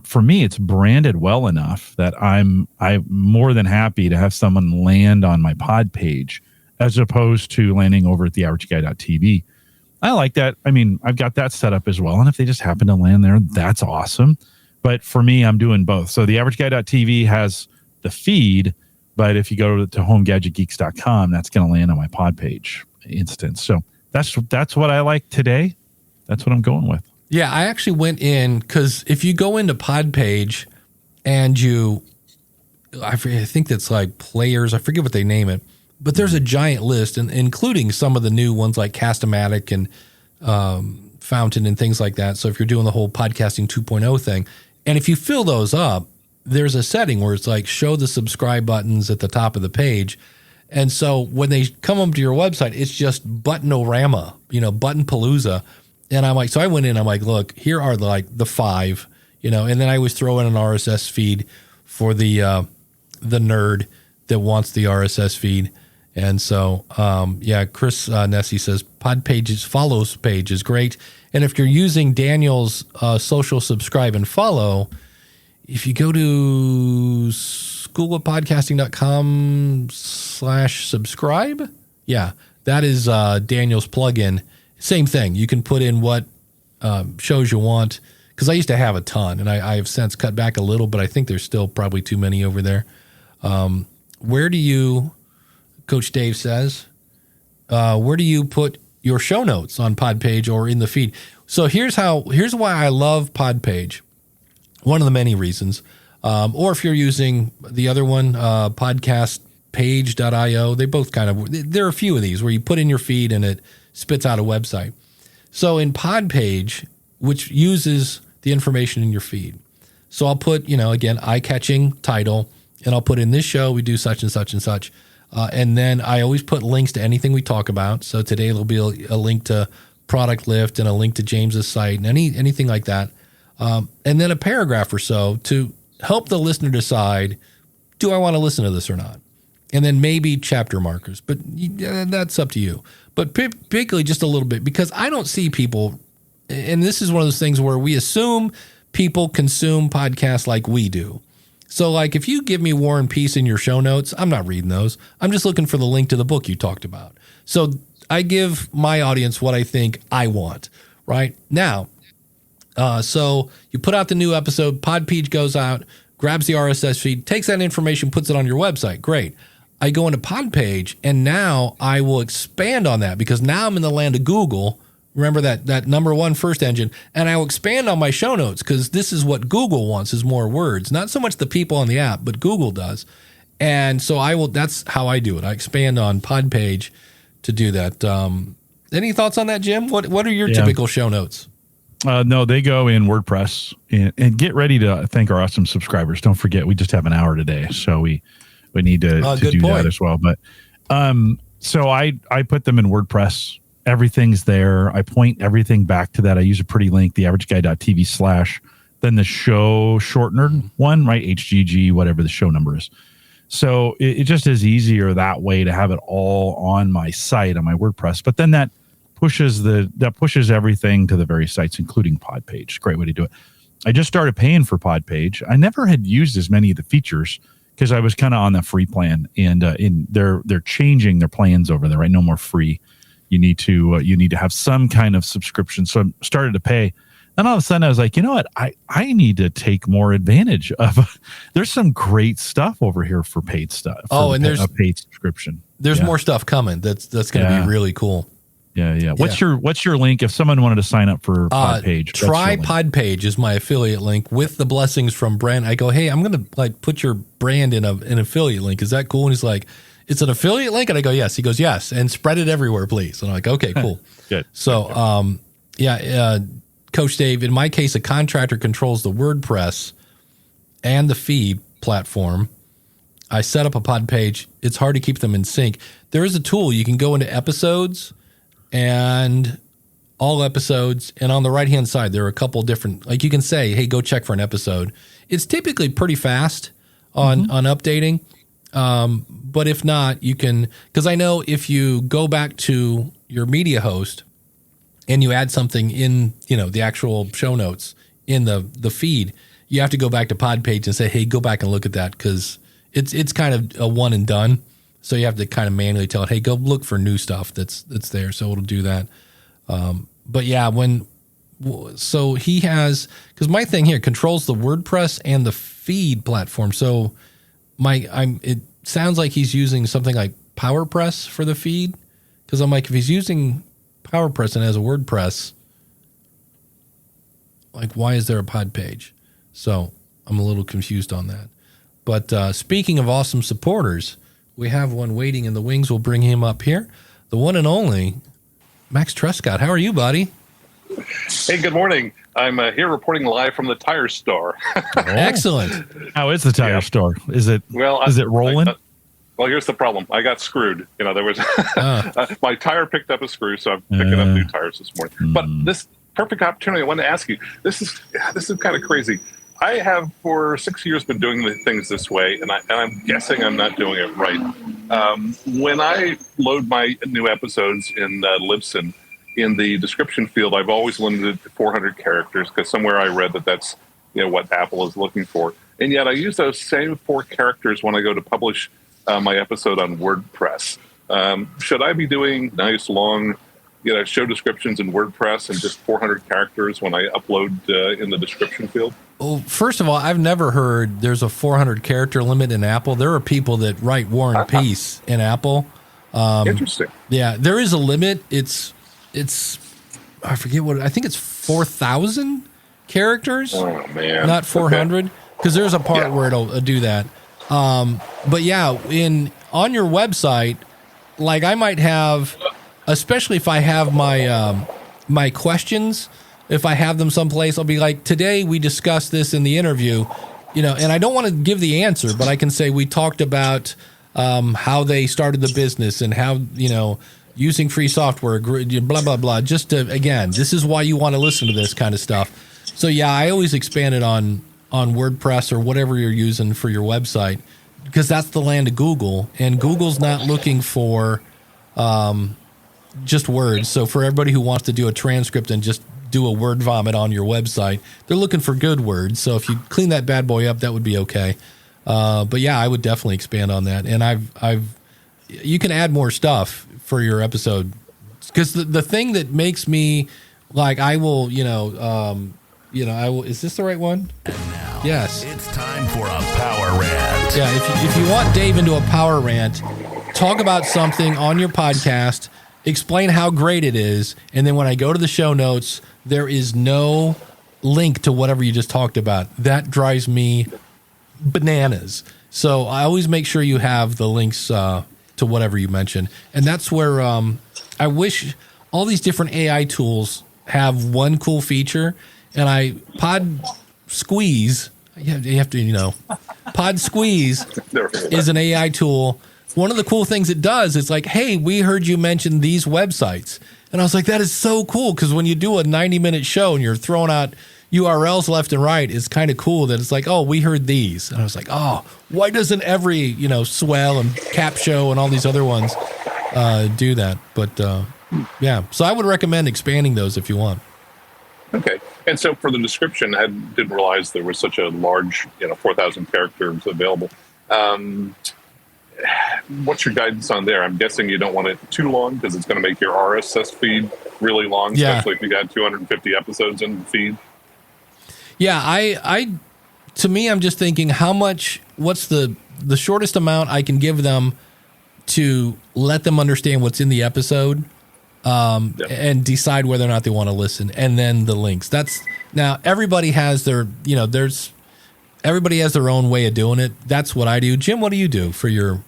for me, it's branded well enough that I'm more than happy to have someone land on my pod page as opposed to landing over at theaverageguy.tv. I like that. I've got that set up as well. And if they just happen to land there, that's awesome. But for me, I'm doing both. So the averageguy.tv has the feed, but if you go to homegadgetgeeks.com, that's going to land on my pod page instance. So that's what I like today. That's what I'm going with. Yeah, I actually went in because if you go into pod page and I think that's like players, I forget what they name it, but there's a giant list, and including some of the new ones like Cast-O-Matic and Fountain and things like that. So if you're doing the whole podcasting 2.0 thing, and if you fill those up, there's a setting where it's like show the subscribe buttons at the top of the page. And so when they come up to your website, it's just button-orama, button palooza. And I'm like, so I went in, I'm like, look, here are like the 5, and then I always throw in an RSS feed for the nerd that wants the RSS feed. And so, Chris Nessie says pod pages follows page is great. And if you're using Daniel's social subscribe and follow, if you go to schoolofpodcasting.com/subscribe, that is Daniel's plugin. Same thing. You can put in what shows you want, because I used to have a ton, and I have since cut back a little, but I think there's still probably too many over there. Where do you, Coach Dave says, where do you put your show notes on Podpage or in the feed? So here's why I love Podpage. One of the many reasons. Or if you're using the other one, podcastpage.io, they both there are a few of these where you put in your feed and it spits out a website. So in Podpage, which uses the information in your feed. So I'll put, again, eye-catching title, and I'll put in this show, we do such and such and such. And then I always put links to anything we talk about. So today it'll be a link to Product Lift and a link to James's site and anything like that. And then a paragraph or so to help the listener decide, do I want to listen to this or not? And then maybe chapter markers, but that's up to you. But particularly just a little bit, because I don't see people, and this is one of those things where we assume people consume podcasts like we do. So like if you give me War and Peace in your show notes, I'm not reading those. I'm just looking for the link to the book you talked about. So I give my audience what I think I want, right? Now, so you put out the new episode, Podpage goes out, grabs the RSS feed, takes that information, puts it on your website. Great. I go into Podpage, and now I will expand on that because now I'm in the land of Google. Remember that number one first engine, and I will expand on my show notes because this is what Google wants is more words, not so much the people on the app, but Google does. And so that's how I do it. I expand on Podpage to do that. Any thoughts on that, Jim? What are your typical show notes? No, they go in WordPress, and get ready to thank our awesome subscribers. Don't forget, we just have an hour today, so we need to do that as well. But so I put them in WordPress. Everything's there. I point everything back to that. I use a pretty link, theaverageguy.tv/ then the show shortener one, right? HGG, whatever the show number is. So it just is easier that way to have it all on my site, on my WordPress. But then that pushes everything to the various sites, including Podpage. Great way to do it. I just started paying for Podpage. I never had used as many of the features because I was kind of on the free plan, and they're changing their plans over there, right? No more free. You need to have some kind of subscription. So I started to pay. And all of a sudden I was like, you know what? I need to take more advantage of, there's some great stuff over here for paid stuff. And there's a paid subscription. There's more stuff coming. That's going to be really cool. Yeah. What's your link if someone wanted to sign up for Podpage? Try Podpage is my affiliate link with the blessings from Brent. I go, hey, I'm going to put your brand in an affiliate link. Is that cool? And he's like, it's an affiliate link? And I go, yes. He goes, yes. And spread it everywhere, please. And I'm like, okay, cool. Good. So, Coach Dave, in my case, a contractor controls the WordPress and the feed platform. I set up a pod page. It's hard to keep them in sync. There is a tool. You can go into episodes and all episodes. And on the right-hand side, there are a couple different, like you can say, hey, go check for an episode. It's typically pretty fast on updating. But if not, you can, because I know if you go back to your media host and you add something in, the actual show notes in the feed, you have to go back to Podpage and say, hey, go back and look at that because it's kind of a one and done. So you have to kind of manually tell it, hey, go look for new stuff that's there. So it'll do that. But yeah, when So he has, because my thing here controls the WordPress and the feed platform. So it sounds like he's using something like PowerPress for the feed. Because I'm like, if he's using PowerPress and has a WordPress, like, why is there a pod page? So I'm a little confused on that. But speaking of awesome supporters, we have one waiting in the wings. We'll bring him up here. The one and only Max Trescott. How are you, buddy? Hey, good morning. I'm here reporting live from the tire store. Excellent. How is the tire store? Is it rolling? Well, here's the problem. I got screwed. There was my tire picked up a screw, so I'm picking up new tires this morning. But this perfect opportunity, I wanted to ask you. This is kind of crazy. I have for 6 years been doing the things this way, and I'm guessing I'm not doing it right. When I load my new episodes in Libsyn, in the description field, I've always limited it to 400 characters because somewhere I read that that's what Apple is looking for. And yet I use those same 4 characters when I go to publish my episode on WordPress. Should I be doing nice long show descriptions in WordPress and just 400 characters when I upload in the description field? Well, first of all, I've never heard there's a 400 character limit in Apple. There are people that write War and Peace in Apple. Interesting. Yeah, there is a limit. It's I forget I think it's 4,000 characters. Oh man, not 400, because there's a part where it'll do that. But yeah, on your website, like I might have, especially if I have my questions, if I have them someplace, I'll be like, today we discussed this in the interview, and I don't want to give the answer, but I can say we talked about how they started the business and how, using free software, blah, blah, blah. Just to, again, this is why you want to listen to this kind of stuff. So yeah, I always expand it on WordPress or whatever you're using for your website, because that's the land of Google, and Google's not looking for just words. So for everybody who wants to do a transcript and just do a word vomit on your website, they're looking for good words. So if you clean that bad boy up, that would be okay. But yeah, I would definitely expand on that. And you can add more stuff for your episode, because the thing that makes me like, I will, I will. Is this the right one? And now, yes. It's time for a power rant. Yeah, if you want Dave into a power rant, talk about something on your podcast, explain how great it is, and then when I go to the show notes, there is no link to whatever you just talked about. That drives me bananas. So I always make sure you have the links to whatever you mentioned. And that's where I wish all these different AI tools have one cool feature. And Podsqueeze, you have to, Podsqueeze is an AI tool. One of the cool things it does is like, hey, we heard you mention these websites. And I was like, that is so cool, because when you do a 90-minute show and you're throwing out URLs left and right, it's kind of cool that it's like, oh, we heard these. And I was like, oh, why doesn't every, Swell and Cap Show and all these other ones do that? But yeah, so I would recommend expanding those if you want. Okay. And so for the description, I didn't realize there was such a large, 4,000 characters available. What's your guidance on there? I'm guessing you don't want it too long because it's going to make your RSS feed really long, especially if you got 250 episodes in the feed. Yeah, to me, I'm just thinking what's the shortest amount I can give them to let them understand what's in the episode, and decide whether or not they want to listen, and then the links. Now everybody has their, everybody has their own way of doing it. That's what I do. Jim, what do you do for your,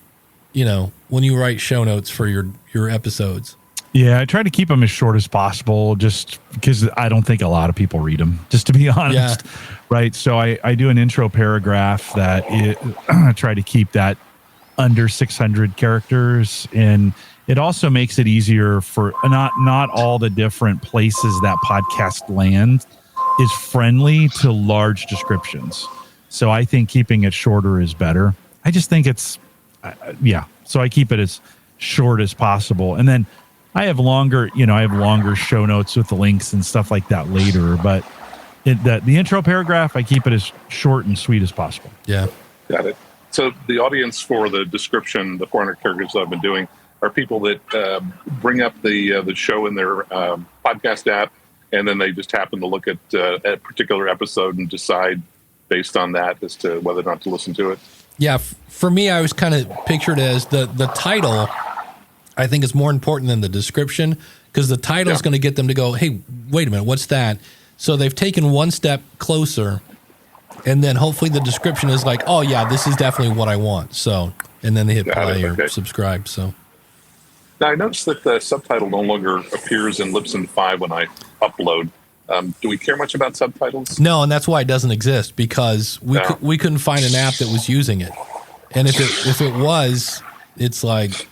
when you write show notes for your episodes? Yeah, I try to keep them as short as possible, just because I don't think a lot of people read them, just to be honest. Yeah. Right. So I do an intro paragraph that I try to keep that under 600 characters. And it also makes it easier for not all the different places that podcast land is friendly to large descriptions. So I think keeping it shorter is better. I just think it's, so I keep it as short as possible. And then I have longer show notes with the links and stuff like that later. But the intro paragraph, I keep it as short and sweet as possible. Yeah. Got it. So the audience for the description, the 400 characters that I've been doing, are people that bring up the show in their podcast app and then they just happen to look at a particular episode and decide based on that as to whether or not to listen to it. Yeah, for me, I was kind of pictured as the title, I think, is more important than the description, because the title is going to get them to go, hey, wait a minute, what's that? So they've taken one step closer, and then hopefully the description is like, oh, yeah, this is definitely what I want. So, and then they hit play or subscribe. So now I noticed that the subtitle no longer appears in Libsyn 5 when I upload. Do we care much about subtitles? No, and that's why it doesn't exist, because we couldn't find an app that was using it. And if it was, it's like,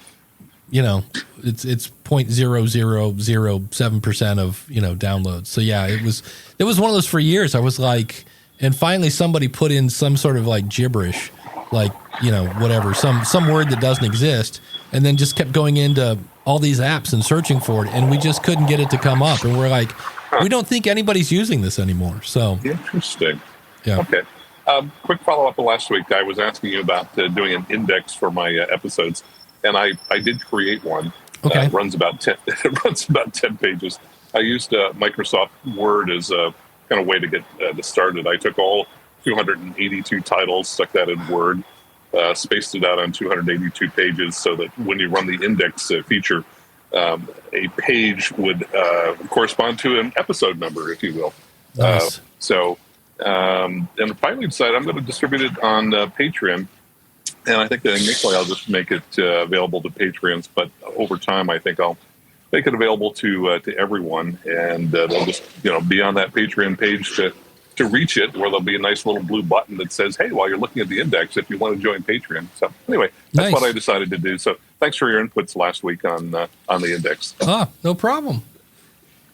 you know, it's 0.0007% of, you know, downloads. So yeah, it was one of those for years. I was like, and finally somebody put in some sort of like gibberish, like, you know, whatever, some word that doesn't exist, and then just kept going into all these apps and searching for it, and we just couldn't get it to come up. And we're like, we don't think anybody's using this anymore. So interesting. Yeah. Okay. Quick follow-up of last week. I was asking you about doing an index for my episodes, and I did create one. Okay. It runs about 10 pages. I used Microsoft Word as a kind of way to get started. I took all 282 titles, stuck that in Word, spaced it out on 282 pages so that when you run the index feature, a page would correspond to an episode number, if you will. Nice. And finally decided I'm going to distribute it on Patreon. And I think that initially I'll just make it available to Patreons, but over time I think I'll make it available to everyone, and they'll just be on that Patreon page to reach it, where there'll be a nice little blue button that says, hey, while you're looking at the index, if you want to join Patreon. So anyway, that's what I decided to do. So thanks for your inputs last week on the index. No problem.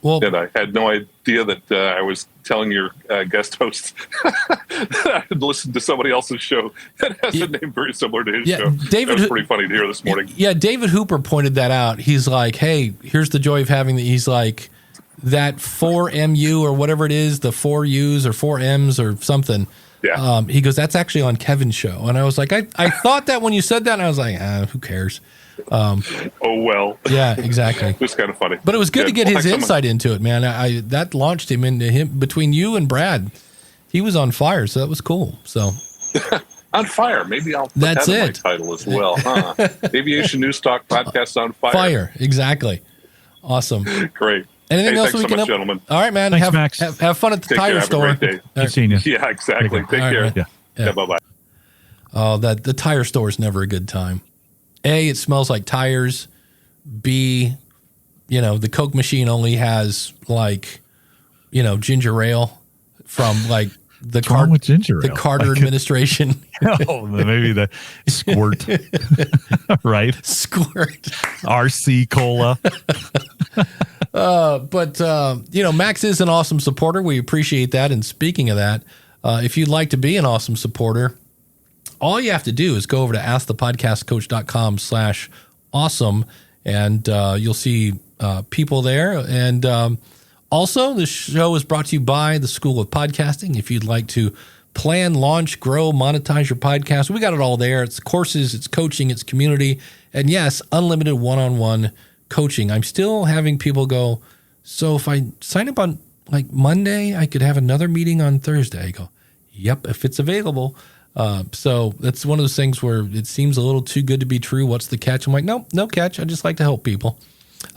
Well, and I had no idea that I was telling your guest host that I had listened to somebody else's show that has a name very similar to his show. That was pretty funny to hear this morning. Yeah, David Hooper pointed that out. He's like, hey, here's the joy of having he's like, that 4MU or whatever it is, the 4U's or 4M's or something. Yeah. He goes, that's actually on Kevin's show. And I was like, I thought that when you said that, and I was like, who cares? Oh, well. Yeah, exactly. It was kind of funny. But it was good to get his insight into it, man. That launched him into him. Between you and Brad, he was on fire, so that was cool. So on fire. Maybe I'll put that in my title as well. Huh? Aviation News Talk Podcast on Fire. Fire, exactly. Awesome. Great. Anything else thanks we can much, gentlemen. All right, man. Thanks, Max. Have fun at the tire store. Have a great day. Good seeing you. Yeah, exactly. Take care. Yeah, bye-bye. Oh, the tire store is never a good time. A, it smells like tires. B, the Coke machine only has ginger ale from the Carter administration. Oh, maybe the squirt, right? Squirt. RC Cola. But Max is an awesome supporter. We appreciate that. And speaking of that, if you'd like to be an awesome supporter, all you have to do is go over to askthepodcastcoach.com/awesome, and you'll see people there. And also, the show is brought to you by the School of Podcasting. If you'd like to plan, launch, grow, monetize your podcast, we got it all there. It's courses, it's coaching, it's community, and yes, unlimited one-on-one coaching. I'm still having people go, so if I sign up on Monday, I could have another meeting on Thursday. I go, yep, if it's available. So that's one of those things where it seems a little too good to be true. What's the catch? I'm like, no catch. I just like to help people.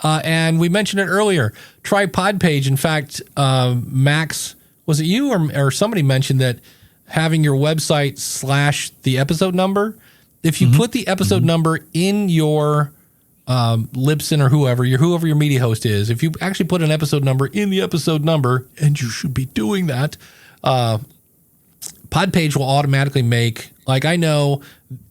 And we mentioned it earlier. Try Podpage. In fact, Max, was it you or somebody mentioned that having your website / the episode number, if you put the episode number in your Libsyn or whoever your media host is, if you actually put an episode number in the episode number, and you should be doing that, Podpage will automatically make, I know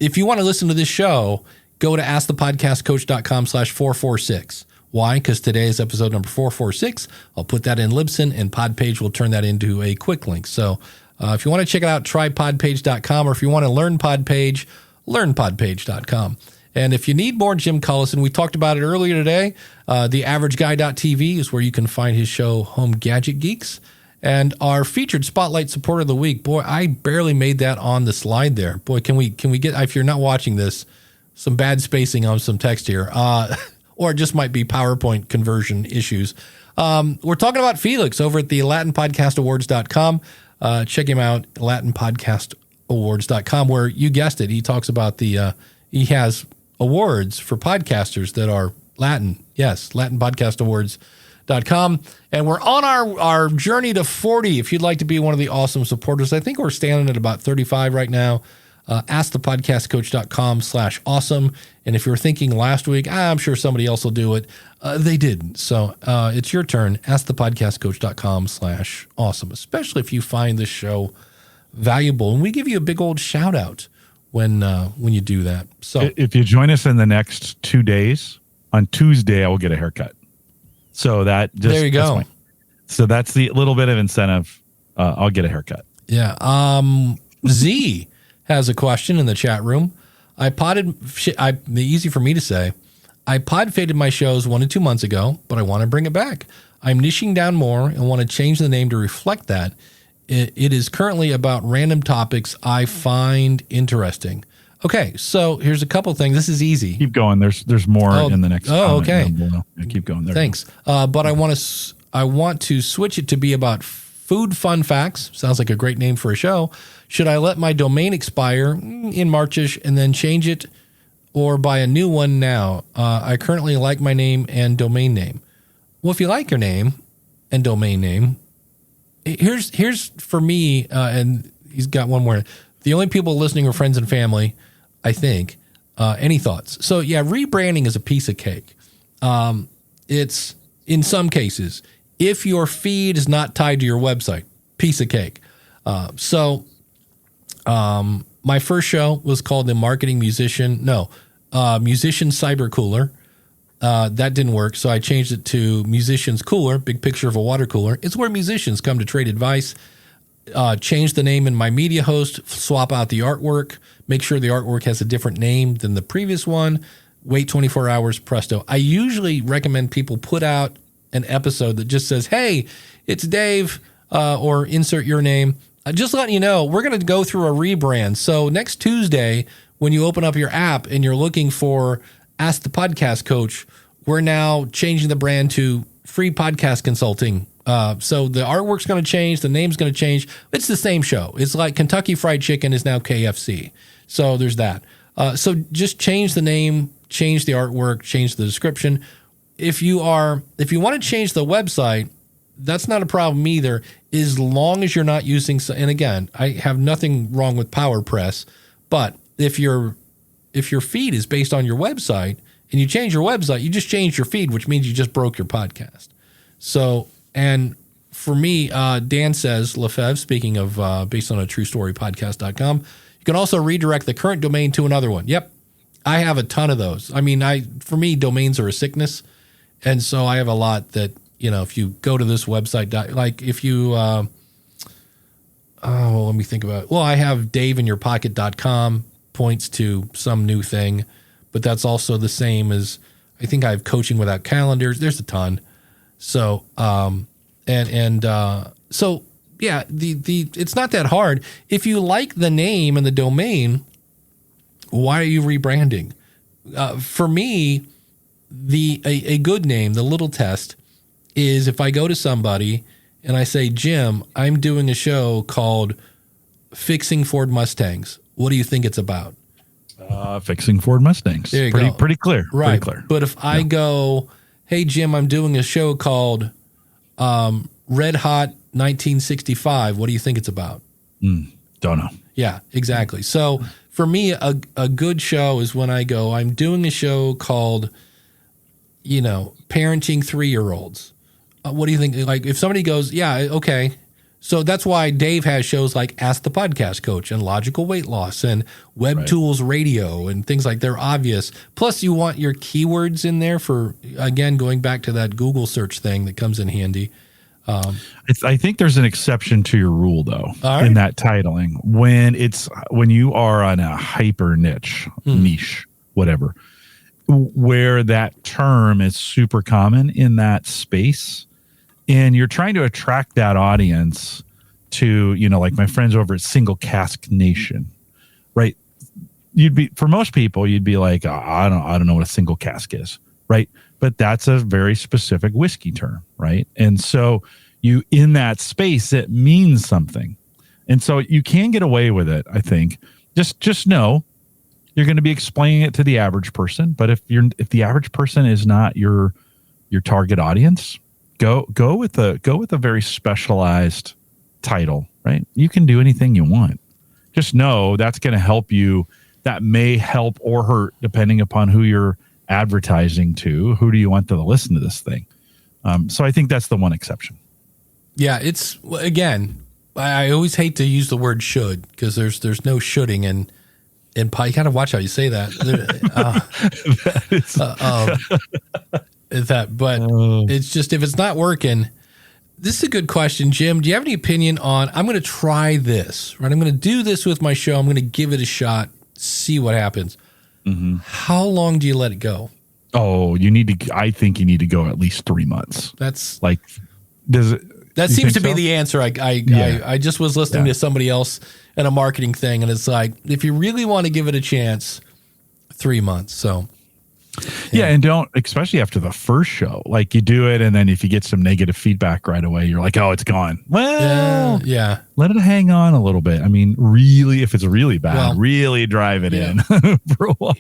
if you want to listen to this show, go to askthepodcastcoach.com/446. Why? Because today is episode number 446. I'll put that in Libsyn, and Podpage will turn that into a quick link. So if you want to check it out, try podpage.com, or if you want to learn Podpage, learn podpage.com. And if you need more Jim Collison, we talked about it earlier today. TheAverageGuy.tv is where you can find his show, Home Gadget Geeks. And our featured Spotlight Supporter of the Week, boy, I barely made that on the slide there. Boy, can we get, if you're not watching this, some bad spacing on some text here, or it just might be PowerPoint conversion issues. We're talking about Felix over at the LatinPodcastAwards.com. Check him out, LatinPodcastAwards.com, where you guessed it. He talks about he has awards for podcasters that are Latin. Yes, LatinPodcastAwards.com. And we're on our journey to 40. If you'd like to be one of the awesome supporters, I think we're standing at about 35 right now. AskThePodcastCoach.com/awesome. And if you were thinking last week, I'm sure somebody else will do it. They didn't. So it's your turn. AskThePodcastCoach.com/awesome, especially if you find this show valuable. And we give you a big old shout out when you do that. So if you join us in the next 2 days, on Tuesday, I will get a haircut. So there you go. So that's the little bit of incentive. I'll get a haircut. Yeah. Z has a question in the chat room. Easy for me to say, I pod faded my shows 1 to 2 months ago, but I want to bring it back. I'm niching down more and want to change the name to reflect that. It is currently about random topics I find interesting. Okay, so here's a couple things. This is easy. Keep going. There's more in the next. Okay. Yeah, keep going. There. Thanks. But I want to switch it to be about food fun facts. Sounds like a great name for a show. Should I let my domain expire in Marchish and then change it, or buy a new one now? I currently like my name and domain name. Well, if you like your name and domain name, here's for me, and he's got one more. The only people listening are friends and family, I think. Any thoughts? So yeah, rebranding is a piece of cake. It's in some cases, if your feed is not tied to your website, piece of cake. My first show was called the Musician Cyber Cooler. That didn't work, so I changed it to Musicians Cooler, big picture of a water cooler. It's where musicians come to trade advice. Change the name in my media host, swap out the artwork, make sure the artwork has a different name than the previous one, wait 24 hours, presto. I usually recommend people put out an episode that just says, hey, it's Dave, or insert your name. Just letting you know, we're going to go through a rebrand. So next Tuesday, when you open up your app and you're looking for Ask the Podcast Coach, we're now changing the brand to Free Podcast Consulting. So the artwork's going to change. The name's going to change. It's the same show. It's like Kentucky Fried Chicken is now KFC. So there's that. So just change the name, change the artwork, change the description. If you want to change the website, that's not a problem either, as long as you're not using, and again, I have nothing wrong with PowerPress, but if your feed is based on your website and you change your website, you just changed your feed, which means you just broke your podcast. So, and for me, Dan says, Lefebvre, speaking of based on a true story podcast.com, you can also redirect the current domain to another one. Yep. I have a ton of those. I mean, for me, domains are a sickness. And so I have a lot that, if you go to this website, like if you, let me think about it. Well, I have daveinyourpocket.com points to some new thing, but that's also the same as, I think I have coaching without calendars. There's a ton. So, so yeah, it's not that hard. If you like the name and the domain, why are you rebranding? For me, a good name, the little test, is if I go to somebody and I say, Jim, I'm doing a show called Fixing Ford Mustangs. What do you think it's about? Fixing Ford Mustangs. There you go. Pretty clear. Right. Pretty clear. But if I go, hey, Jim, I'm doing a show called Red Hot 1965. What do you think it's about? Don't know. Yeah, exactly. So for me, a good show is when I go, I'm doing a show called, Parenting 3-year-olds. What do you think? Like if somebody goes, yeah, okay. So that's why Dave has shows like Ask the Podcast Coach and Logical Weight Loss and Web Tools Radio and things like they're obvious. Plus you want your keywords in there for, again, going back to that Google search thing that comes in handy. I think there's an exception to your rule though, in that titling. When you are on a hyper niche, whatever, where that term is super common in that space, and you're trying to attract that audience to, like my friends over at Single Cask Nation, right? For most people, you'd be like, I don't know what a single cask is, right? but that's a very specific whiskey term, right? And so you, in that space, it means something. And so you can get away with it, I think. Just know you're going to be explaining it to the average person, but if the average person is not your target audience, go with a very specialized title, right? You can do anything you want. Just know that's going to help you. That may help or hurt depending upon who you're advertising to. Who do you want to listen to this thing? So I think that's the one exception. Yeah, it's, again, I always hate to use the word should, because there's no shoulding and you got to watch how you say that. It's just, if it's not working. This is a good question, Jim. Do you have any opinion on, I'm going to try this, right? I'm going to do this with my show. I'm going to give it a shot, see what happens. Mm-hmm. How long do you let it go? Oh, I think you need to go at least 3 months. That's like, does it? That seems to be the answer. I just was listening to somebody else in a marketing thing, and it's like, if you really want to give it a chance, 3 months. So, yeah, and don't, especially after the first show, like you do it, and then if you get some negative feedback right away, you're like, oh, it's gone. Well, yeah. Let it hang on a little bit. I mean, really, if it's really bad, really drive it in for a while.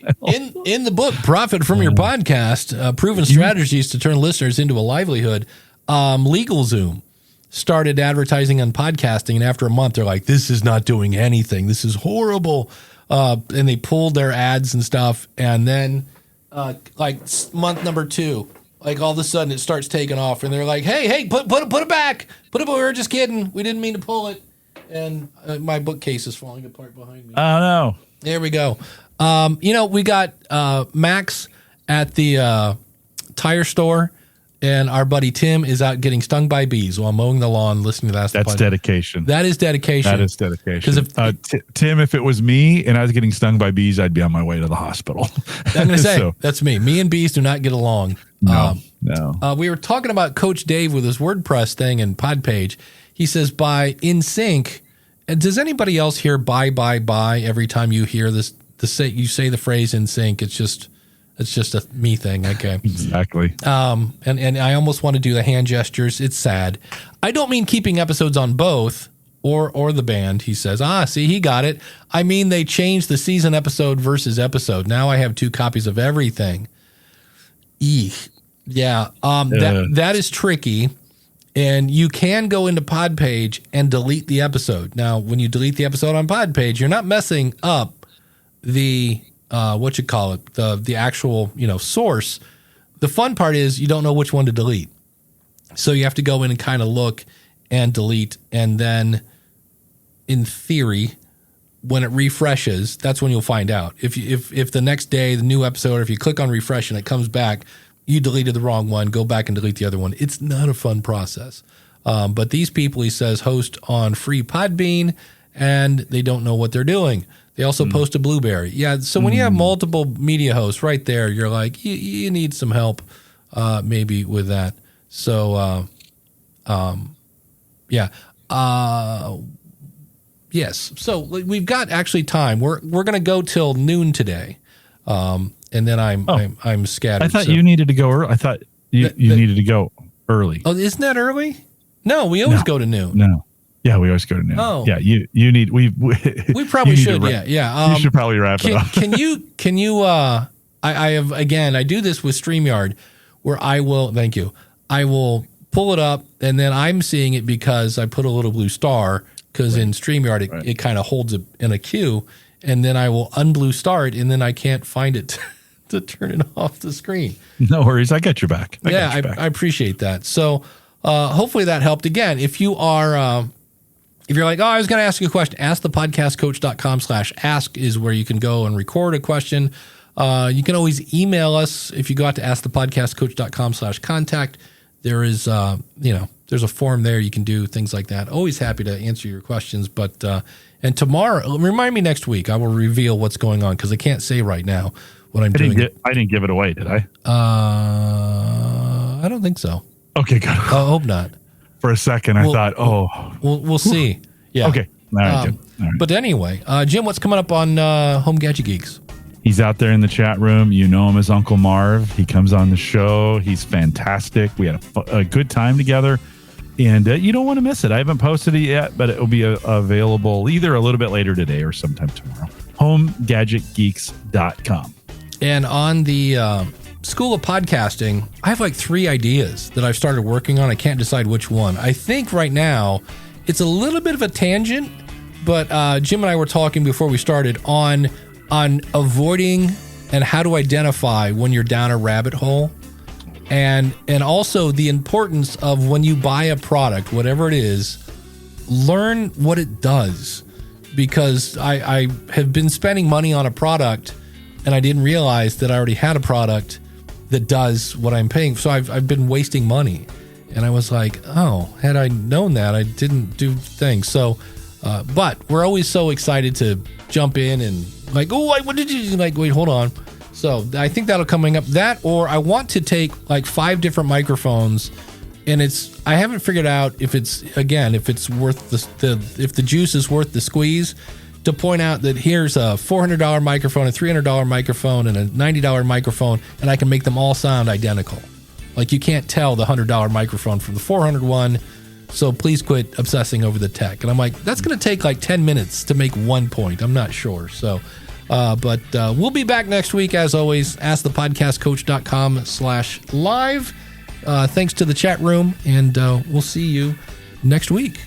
In the book, Profit from Your Podcast, Proven Strategies to Turn Listeners into a Livelihood, LegalZoom started advertising on podcasting, and after a month, they're like, this is not doing anything. This is horrible. And they pulled their ads and stuff, and then like month number 2, like all of a sudden it starts taking off, and they're like, hey, put it back. We were just kidding. We didn't mean to pull it. And my bookcase is falling apart behind me. Oh, no. There we go. We got Max at the tire store, and our buddy Tim is out getting stung by bees while mowing the lawn, listening to that. That's dedication. That is dedication. That is dedication. Because Tim, if it was me and I was getting stung by bees, I'd be on my way to the hospital. I'm going to say, that's me. Me and bees do not get along. No. We were talking about Coach Dave with his WordPress thing and pod page. He says, buy in sync. And does anybody else hear buy every time you hear this? You say the phrase in sync. It's just a me thing. Okay. Exactly. And I almost want to do the hand gestures. It's sad. I don't mean keeping episodes on both or the band. He says, see, he got it. I mean, they changed the season episode versus episode. Now I have 2 copies of everything. Eek. Yeah. That is tricky. And you can go into Podpage and delete the episode. Now, when you delete the episode on Podpage, you're not messing up the the actual source. The fun part is you don't know which one to delete, so you have to go in and kind of look and delete, and then in theory, when it refreshes, that's when you'll find out if the next day the new episode, if you click on refresh and it comes back, you deleted the wrong one, go back and delete the other one. It's not a fun process. But these people, he says, host on free Podbean, and they don't know what they're doing. They also post a Blueberry. Yeah, so when you have multiple media hosts right there, you're like, you need some help maybe with that. So, yes. So we've got actually time. We're going to go till noon today. And then I'm scattered. I thought you needed to go early. I thought you needed to go early. Oh, isn't that early? No, we always go to noon. No. Yeah, we always go to noon. Oh. Yeah, you need we probably should. Yeah. You should probably wrap it up. Can you I have, again, I do this with StreamYard where I will pull it up, and then I'm seeing it because I put a little blue star, because in StreamYard it kind of holds it in a queue, and then I will unblue star it, and then I can't find it to turn it off the screen. No worries, I got your back. I appreciate that. So hopefully that helped. Again, if you are if you're like, I was going to ask you a question, askthepodcastcoach.com/ask is where you can go and record a question. You can always email us if you go out to askthepodcastcoach.com/contact. There is, there's a form there. You can do things like that. Always happy to answer your questions. But, and tomorrow, remind me next week, I will reveal what's going on, because I can't say right now what I'm doing. I didn't give it away, did I? I don't think so. Okay, good. I hope not. For a second, I thought, we'll see. Yeah. Okay. All right, good. All right. But anyway, Jim, what's coming up on Home Gadget Geeks? He's out there in the chat room. You know him as Uncle Marv. He comes on the show. He's fantastic. We had a good time together, and you don't want to miss it. I haven't posted it yet, but it will be available either a little bit later today or sometime tomorrow. HomeGadgetGeeks.com. And on the School of Podcasting, I have like 3 ideas that I've started working on. I can't decide which one. I think right now it's a little bit of a tangent, but Jim and I were talking before we started on avoiding and how to identify when you're down a rabbit hole, and also the importance of when you buy a product, whatever it is, learn what it does. Because I have been spending money on a product and I didn't realize that I already had a product that does what I'm paying. So I've been wasting money. And I was like, oh, had I known that, I didn't do things. So, but we're always so excited to jump in and like, oh, what did you like? Wait, hold on. So I think that'll coming up. That, or I want to take like 5 different microphones, and I haven't figured out if it's worth if the juice is worth the squeeze, to point out that here's a $400 microphone, a $300 microphone, and a $90 microphone, and I can make them all sound identical. Like you can't tell the $100 microphone from the $400 one. So please quit obsessing over the tech. And I'm like, that's going to take like 10 minutes to make one point. I'm not sure. So, but we'll be back next week. As always, askthepodcastcoach.com/live. Thanks to the chat room, and we'll see you next week.